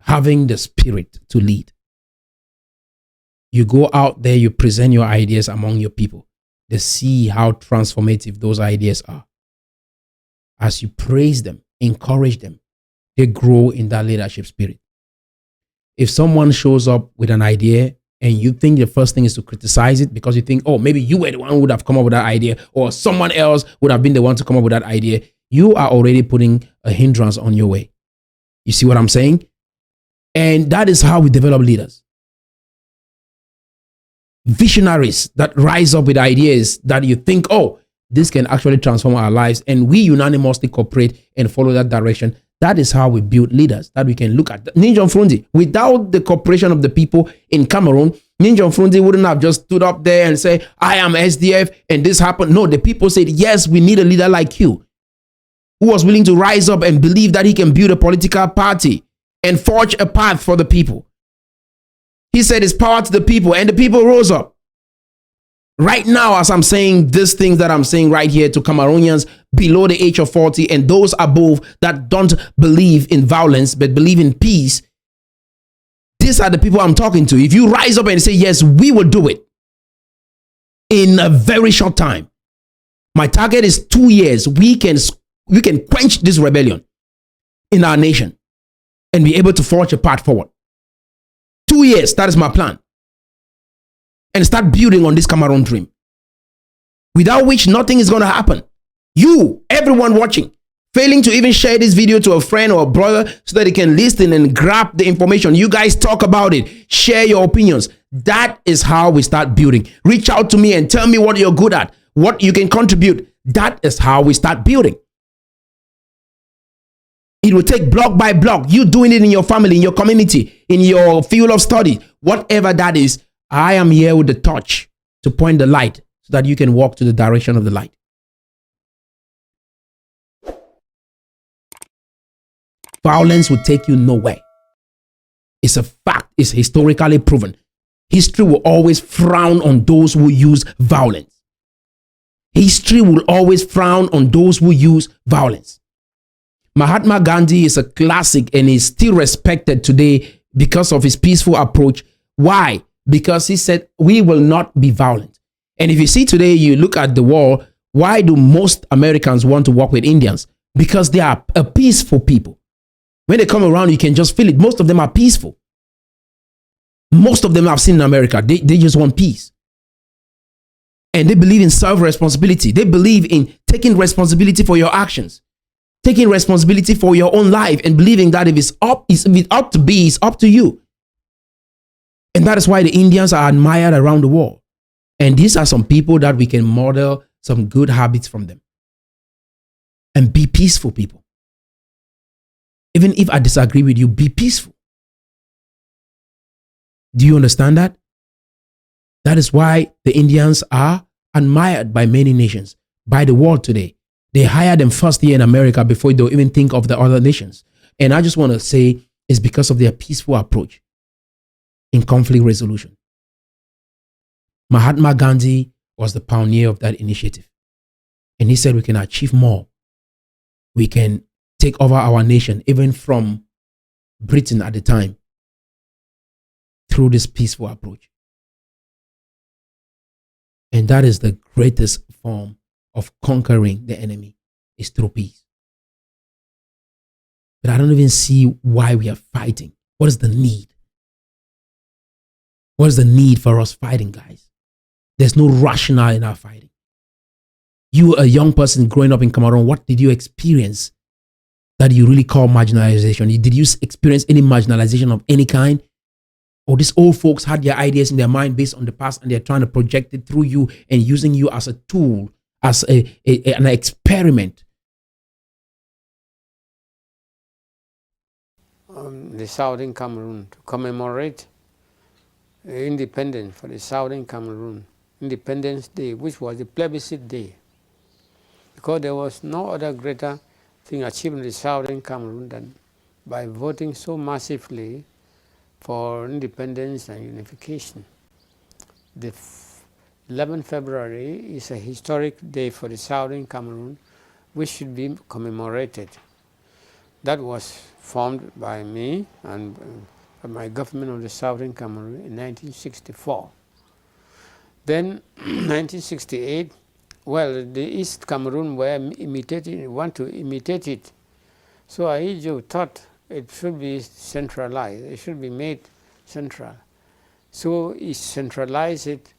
Speaker 1: having the spirit to lead. You go out there, you present your ideas among your people. They see how transformative those ideas are. As you praise them, encourage them, they grow in that leadership spirit. If someone shows up with an idea and you think the first thing is to criticize it because you think, oh, maybe you were the one who would have come up with that idea or someone else would have been the one to come up with that idea, you are already putting a hindrance on your way. You see what I'm saying? And that is how we develop leaders. Visionaries that rise up with ideas that you think, oh, this can actually transform our lives, and we unanimously cooperate and follow that direction. That is how we build leaders that we can look at. Ninja Mfrundi, without the cooperation of the people in Cameroon, Ninja Mfrundi wouldn't have just stood up there and say, I am SDF and this happened. No, the people said, yes, we need a leader like you who was willing to rise up and believe that he can build a political party and forge a path for the people. He said his power to the people, and the people rose up. Right now, as I'm saying these things that I'm saying right here to Cameroonians below the age of 40 and those above that don't believe in violence but believe in peace, these are the people I'm talking to. If you rise up and say, yes, we will do it in a very short time. My target is 2 years. We can we can quench this rebellion in our nation and be able to forge a path forward. 2 years, that is my plan. And start building on this Cameroon dream, without which nothing is going to happen. You, everyone watching, failing to even share this video to a friend or a brother so that they can listen and grab the information. You guys talk about it. Share your opinions. That is how we start building. Reach out to me and tell me what you're good at, what you can contribute. That is how we start building. It will take block by block. You doing it in your family, in your community, in your field of study, whatever that is. I am here with the torch to point the light so that you can walk to the direction of the light. Violence will take you nowhere. It's a fact. It's historically proven. History will always frown on those who use violence. History will always frown on those who use violence. Mahatma Gandhi is a classic and is still respected today because of his peaceful approach. Why? Because he said, we will not be violent. And if you see today, you look at the war, why do most Americans want to work with Indians? Because they are a peaceful people. When they come around, you can just feel it. Most of them are peaceful. Most of them I've seen in America, they just want peace. And they believe in self-responsibility. They believe in taking responsibility for your actions, taking responsibility for your own life, and believing that if it's up to be, it's up to you. And that is why the Indians are admired around the world. And these are some people that we can model some good habits from them. And be peaceful people. Even if I disagree with you, be peaceful. Do you understand that? That is why the Indians are admired by many nations, by the world today. They hire them first here in America before they'll even think of the other nations. And I just want to say it's because of their peaceful approach in conflict resolution. Mahatma Gandhi was the pioneer of that initiative. And he said we can achieve more. We can take over our nation, even from Britain at the time, through this peaceful approach. And that is the greatest form of conquering the enemy, is through peace. But I don't even see why we are fighting. What is the need? What is the need for us fighting, guys? There's no rationale in our fighting. You, a young person growing up in Cameroon, what did you experience that you really call marginalization? Did you experience any marginalization of any kind? Or these old folks had their ideas in their mind based on the past and they're trying to project it through you and using you as a tool, as an experiment?
Speaker 4: The Southern Cameroon to commemorate independence for the Southern Cameroon, Independence Day, which was the plebiscite day, because there was no other greater thing achieved in the Southern Cameroon than by voting so massively for independence and unification. The 11th February is a historic day for the Southern Cameroon, which should be commemorated. That was formed by me and my government of the Southern Cameroon in 1964. Then 1968, well, the East Cameroon were imitating, want to imitate it. So Ayaba thought it should be centralized, it should be made central. So he centralized it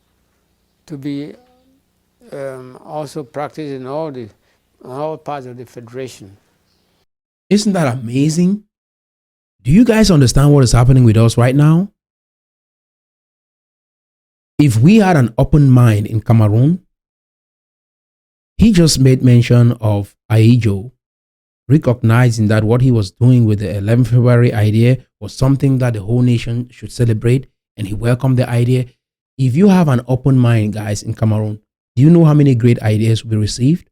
Speaker 4: to be also practiced in all parts of the federation.
Speaker 1: Isn't that amazing? Do you guys understand what is happening with us right now? If we had an open mind in Cameroon, he just made mention of Ayaba, recognizing that what he was doing with the 11th February idea was something that the whole nation should celebrate, and he welcomed the idea. If you have an open mind, guys, in Cameroon, do you know how many great ideas will be received?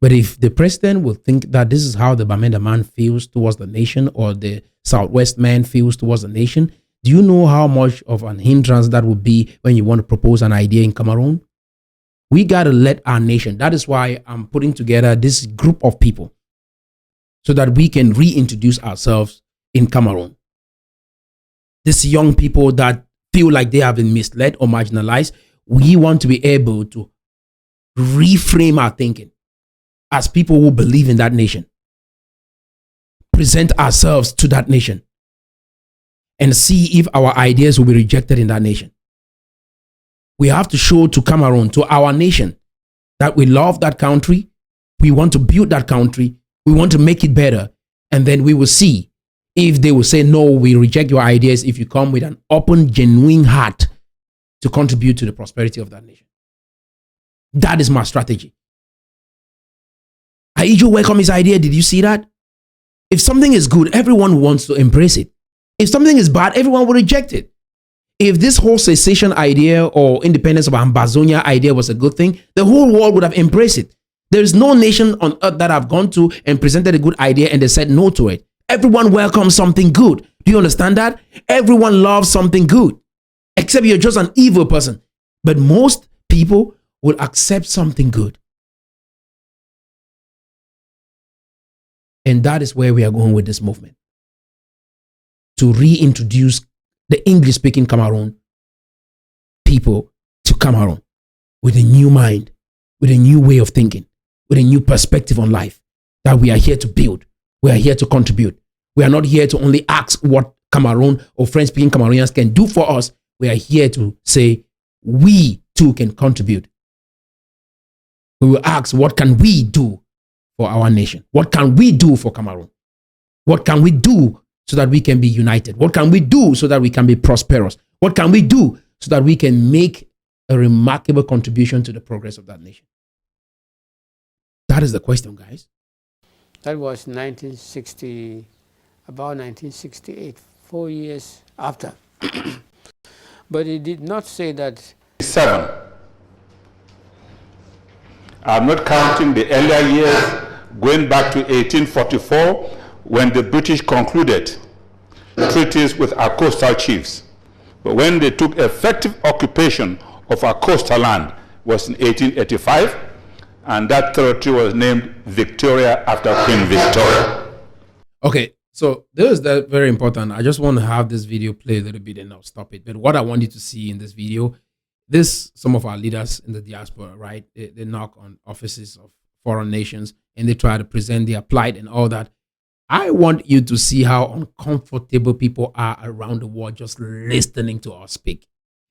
Speaker 1: But if the president will think that this is how the Bamenda man feels towards the nation, or the Southwest man feels towards the nation, do you know how much of an hindrance that would be when you want to propose an idea in Cameroon? We got to let our nation. That is why I'm putting together this group of people so that we can reintroduce ourselves in Cameroon. These young people that feel like they have been misled or marginalized, we want to be able to reframe our thinking. as people who believe in that nation, present ourselves to that nation, and see if our ideas will be rejected in that nation. We have to show to Cameroon, to our nation, that we love that country, we want to build that country, we want to make it better, and then we will see if they will say, no, we reject your ideas if you come with an open, genuine heart to contribute to the prosperity of that nation. That is my strategy. Aijo welcomed his idea. Did you see that? If something is good, everyone wants to embrace it. If something is bad, everyone will reject it. If this whole secession idea or independence of Ambazonia idea was a good thing, the whole world would have embraced it. There is no nation on earth that I've gone to and presented a good idea and they said no to it. Everyone welcomes something good. Do you understand that? Everyone loves something good, except you're just an evil person. But most people will accept something good. And that is where we are going with this movement. To reintroduce the English-speaking Cameroon people to Cameroon with a new mind, with a new way of thinking, with a new perspective on life, that we are here to build. We are here to contribute. We are not here to only ask what Cameroon or French-speaking Cameroonians can do for us. We are here to say we too can contribute. We will ask, what can we do for our nation? What can we do for Cameroon? What can we do so that we can be united? What can we do so that we can be prosperous? What can we do so that we can make a remarkable contribution to the progress of that nation? That is the question, guys.
Speaker 4: That was 1960, about 1968, 4 years after. But he did not say that.
Speaker 5: 7. I'm not counting the earlier years, going back to 1844, when the British concluded treaties with our coastal chiefs. But when they took effective occupation of our coastal land was in 1885, and that territory was named Victoria after Queen Victoria.
Speaker 1: Okay, so this is very important. I just want to have this video play a little bit and I'll stop it. But what I want you to see in this video, some of our leaders in the diaspora, right? They knock on offices of foreign nations and they try to present their plight and all that. I want you to see how uncomfortable people are around the world just listening to us speak.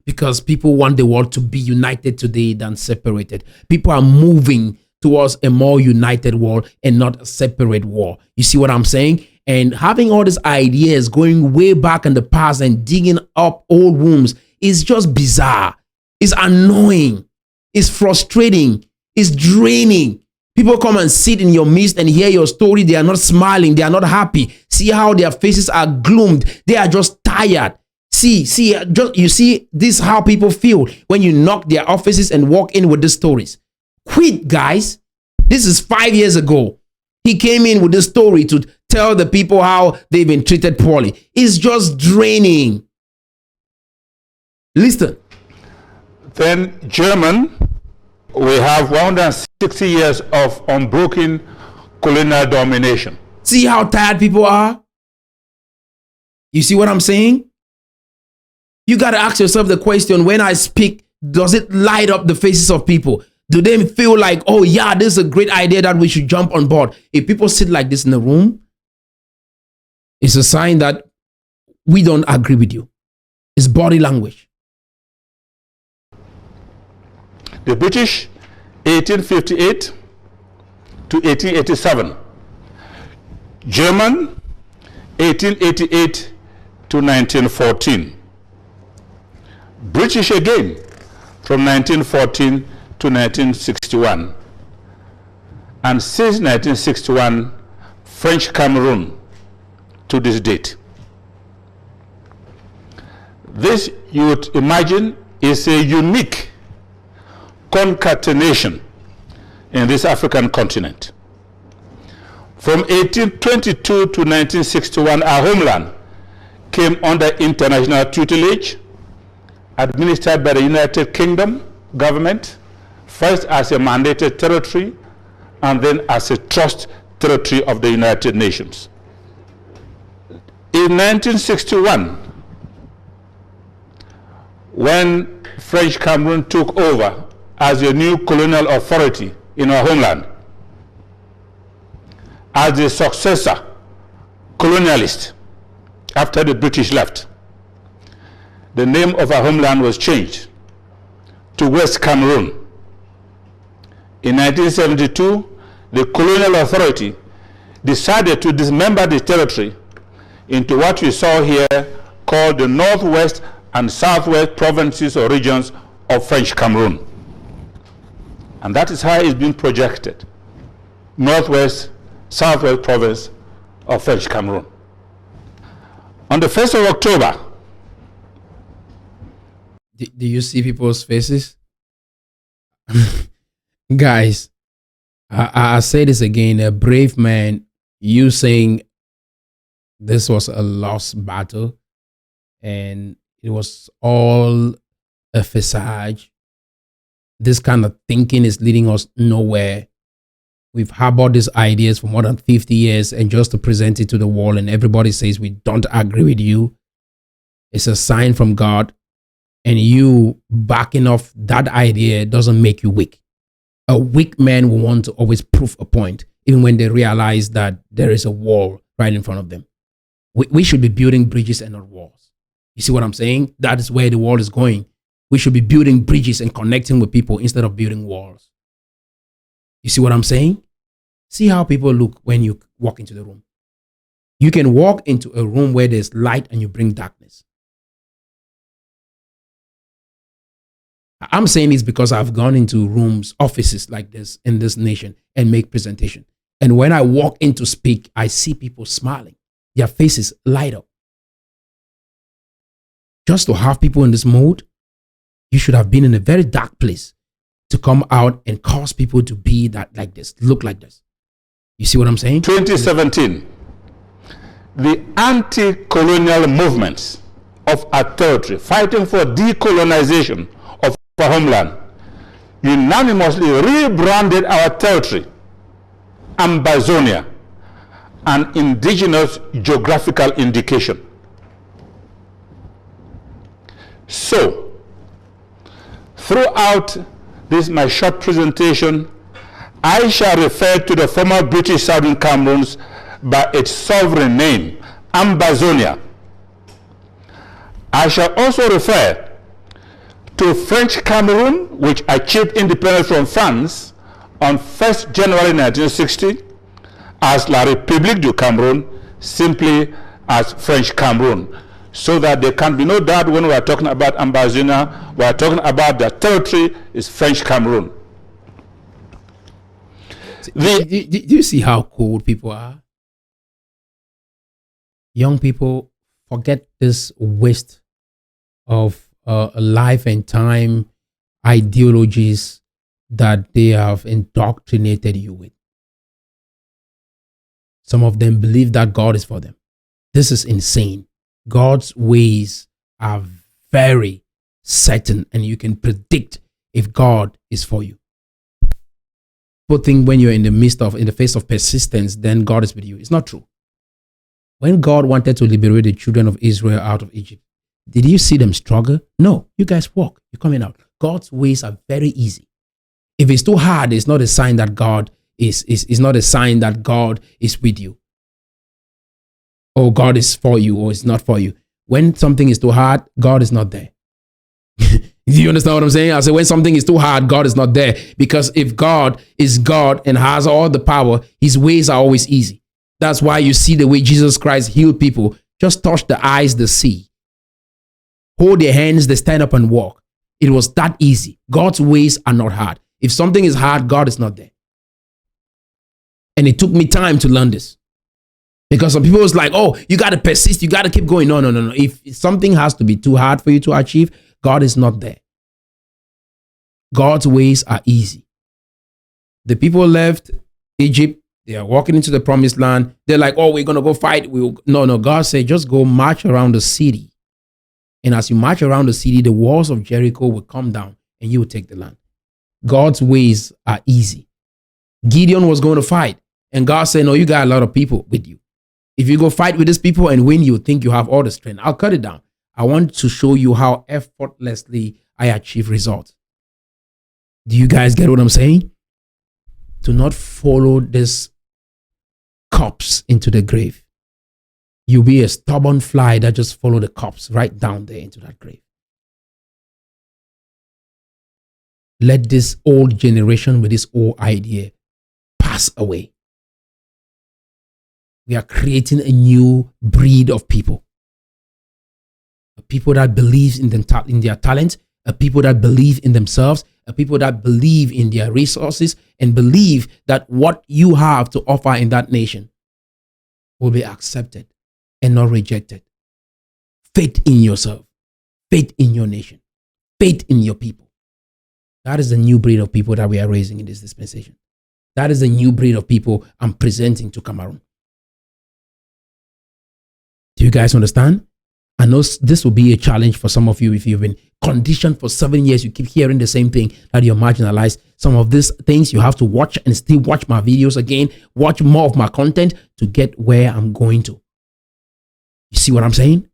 Speaker 1: Because people want the world to be united today than separated. People are moving towards a more united world and not a separate world. You see what I'm saying? And having all these ideas going way back in the past and digging up old wounds is just bizarre. It's annoying. It's frustrating. It's draining. People come and sit in your midst and hear your story. They are not smiling. They are not happy. See how their faces are gloomed. They are just tired. You see, this is how people feel when you knock their offices and walk in with these stories. Quit, guys. This is 5 years ago. He came in with this story to tell the people how they've been treated poorly. It's just draining. Listen.
Speaker 5: Then German, we have 160 years of unbroken colonial domination.
Speaker 1: See how tired people are? You see what I'm saying? You got to ask yourself the question, when I speak, does it light up the faces of people? Do they feel like, oh yeah, this is a great idea that we should jump on board? If people sit like this in the room, it's a sign that we don't agree with you. It's body language.
Speaker 5: The British, 1858 to 1887. German, 1888 to 1914. British again, from 1914 to 1961. And since 1961, French Cameroon to this date. This, you would imagine, is a unique concatenation in this African continent. From 1822 to 1961, our homeland came under international tutelage, administered by the United Kingdom government, first as a mandated territory and then as a trust territory of the United Nations. In 1961, when French Cameroon took over as a new colonial authority in our homeland, as the successor colonialist after the British left. The name of our homeland was changed to West Cameroon. In 1972, the colonial authority decided to dismember the territory into what we saw here called the Northwest and Southwest provinces or regions of French Cameroon. And that is how it's been projected. Northwest, Southwest province of French Cameroon. On the 1st of October,
Speaker 1: do you see people's faces? Guys, I say this again, a brave man, you saying this was a lost battle and it was all a facade. This kind of thinking is leading us nowhere. We've harbored these ideas for more than 50 years, and just to present it to the world and everybody says we don't agree with you, it's a sign from God, and you backing off that idea doesn't make you weak. A weak man will want to always prove a point, even when they realize that there is a wall right in front of them. We should be building bridges and not walls. You see what I'm saying? That is where the world is going. We should be building bridges and connecting with people instead of building walls. You see what I'm saying? See how people look when you walk into the room. You can walk into a room where there's light and you bring darkness. I'm saying this because I've gone into rooms, offices like this in this nation and make presentation. And when I walk in to speak, I see people smiling. Their faces light up. Just to have people in this mode, you should have been in a very dark place to come out and cause people to be that like this, look like this. You see what I'm saying?
Speaker 5: 2017, the anti-colonial movements of our territory fighting for decolonization of our homeland unanimously rebranded our territory Ambazonia, an indigenous geographical indication. So, throughout this my short presentation, I shall refer to the former British Southern Cameroons by its sovereign name, Ambazonia. I shall also refer to French Cameroon, which achieved independence from France on 1st January 1960, as La République du Cameroun, simply as French Cameroon, so that there can be no doubt when we are talking about Ambazonia, we are talking about the territory is French Cameroon.
Speaker 1: Do you see how cold people are? Young people forget this waste of life and time ideologies that they have indoctrinated you with. Some of them believe that God is for them. This is insane. God's ways are very certain, and you can predict if God is for you. People think when you're in the face of persistence, then God is with you. It's not true. When God wanted to liberate the children of Israel out of Egypt, did you see them struggle? No. You guys walk. You're coming out. God's ways are very easy. If it's too hard, it's not a sign that God is not a sign that God is with you. Or God is for you, or it's not for you. When something is too hard, God is not there. Do you understand what I'm saying? I say when something is too hard, God is not there. Because if God is God and has all the power, his ways are always easy. That's why you see the way Jesus Christ healed people. Just touch the eyes, they see. Hold their hands, they stand up and walk. It was that easy. God's ways are not hard. If something is hard, God is not there. And it took me time to learn this. Because some people was like, oh, you got to persist. You got to keep going. No. If something has to be too hard for you to achieve, God is not there. God's ways are easy. The people left Egypt. They are walking into the promised land. They're like, oh, we're going to go fight. No. God said, just go march around the city. And as you march around the city, the walls of Jericho will come down and you will take the land. God's ways are easy. Gideon was going to fight. And God said, no, you got a lot of people with you. If you go fight with these people and win, you think you have all the strength. I'll cut it down. I want to show you how effortlessly I achieve results. Do you guys get what I'm saying? Do not follow this corpse into the grave. You'll be a stubborn fly that just follow the corpse right down there into that grave. Let this old generation with this old idea pass away. We are creating a new breed of people. A people that believe in their talent, a people that believe in themselves, a people that believe in their resources and believe that what you have to offer in that nation will be accepted and not rejected. Faith in yourself, faith in your nation, faith in your people. That is the new breed of people that we are raising in this dispensation. That is the new breed of people I'm presenting to Cameroon. Do you guys understand? I know this will be a challenge for some of you if you've been conditioned for 7 years. You keep hearing the same thing, that you're marginalized. Some of these things you have to watch and still watch my videos again, watch more of my content to get where I'm going to. You see what I'm saying?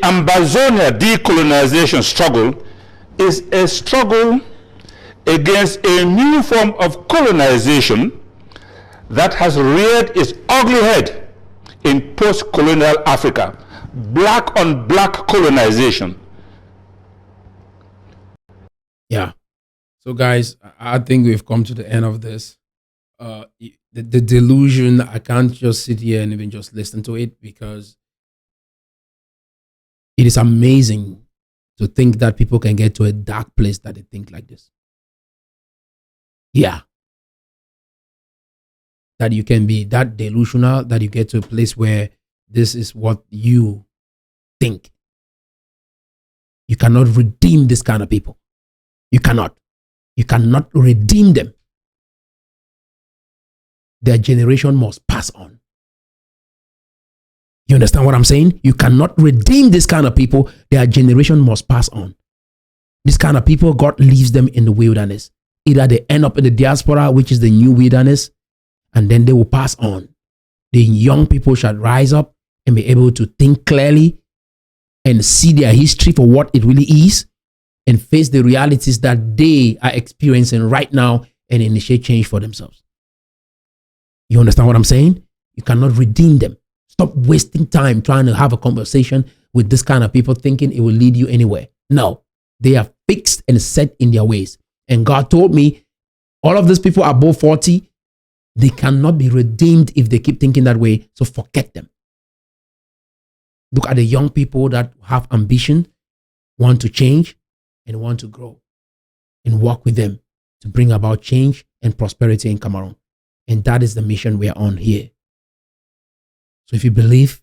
Speaker 5: Ambazonia decolonization struggle is a struggle against a new form of colonization that has reared its ugly head in post-colonial Africa, black on black colonization.
Speaker 1: Yeah. So guys, I think we've come to the end of this. The delusion, I can't just sit here and even just listen to it, because it is amazing to think that people can get to a dark place that they think like this. Yeah. That you can be that delusional, that you get to a place where this is what you think. You cannot redeem this kind of people. You cannot. You cannot redeem them. Their generation must pass on. You understand what I'm saying? You cannot redeem this kind of people. Their generation must pass on. This kind of people, God leaves them in the wilderness. Either they end up in the diaspora, which is the new wilderness, and then they will pass on. The young people shall rise up and be able to think clearly and see their history for what it really is and face the realities that they are experiencing right now and initiate change for themselves. You understand what I'm saying? You cannot redeem them. Stop wasting time trying to have a conversation with this kind of people thinking it will lead you anywhere. No, they are fixed and set in their ways. And God told me, all of these people are above 40. They cannot be redeemed if they keep thinking that way. So forget them. Look at the young people that have ambition, want to change and want to grow, and work with them to bring about change and prosperity in Cameroon. And that is the mission we are on here. So if you believe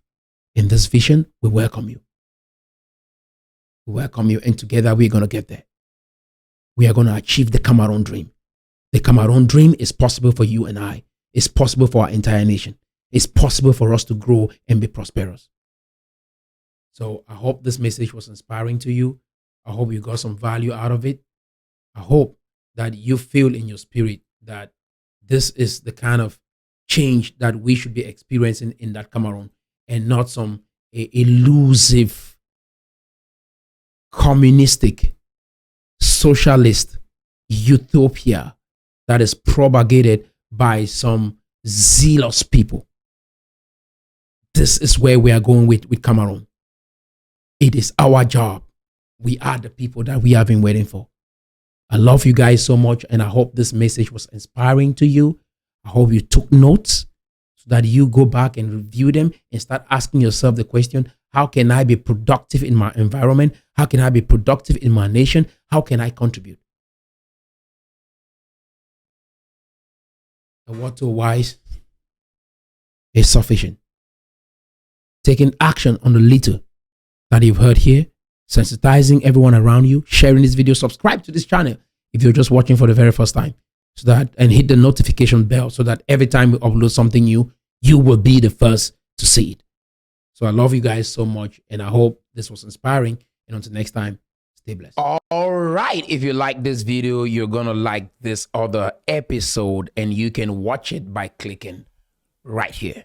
Speaker 1: in this vision, we welcome you. We welcome you, and together we're going to get there. We are going to achieve the Cameroon dream. The Cameroon dream is possible for you and I. It's possible for our entire nation. It's possible for us to grow and be prosperous. So I hope this message was inspiring to you. I hope you got some value out of it. I hope that you feel in your spirit that this is the kind of change that we should be experiencing in that Cameroon, and not some elusive, communistic, socialist utopia that is propagated by some zealous people. This is where we are going with Cameroon. It is our job. We are the people that we have been waiting for. I love you guys so much, and I hope this message was inspiring to you. I hope you took notes so that you go back and review them and start asking yourself the question, how can I be productive in my environment? How can I be productive in my nation? How can I contribute? The word to wise is sufficient. Taking action on the little that you've heard here, sensitizing everyone around you, sharing this video, subscribe to this channel if you're just watching for the very first time, so that, and hit the notification bell so that every time we upload something new, you will be the first to see it. So I love you guys so much, and I hope this was inspiring. And until next time, stay blessed. All right. If you like this video, you're going to like this other episode, and you can watch it by clicking right here.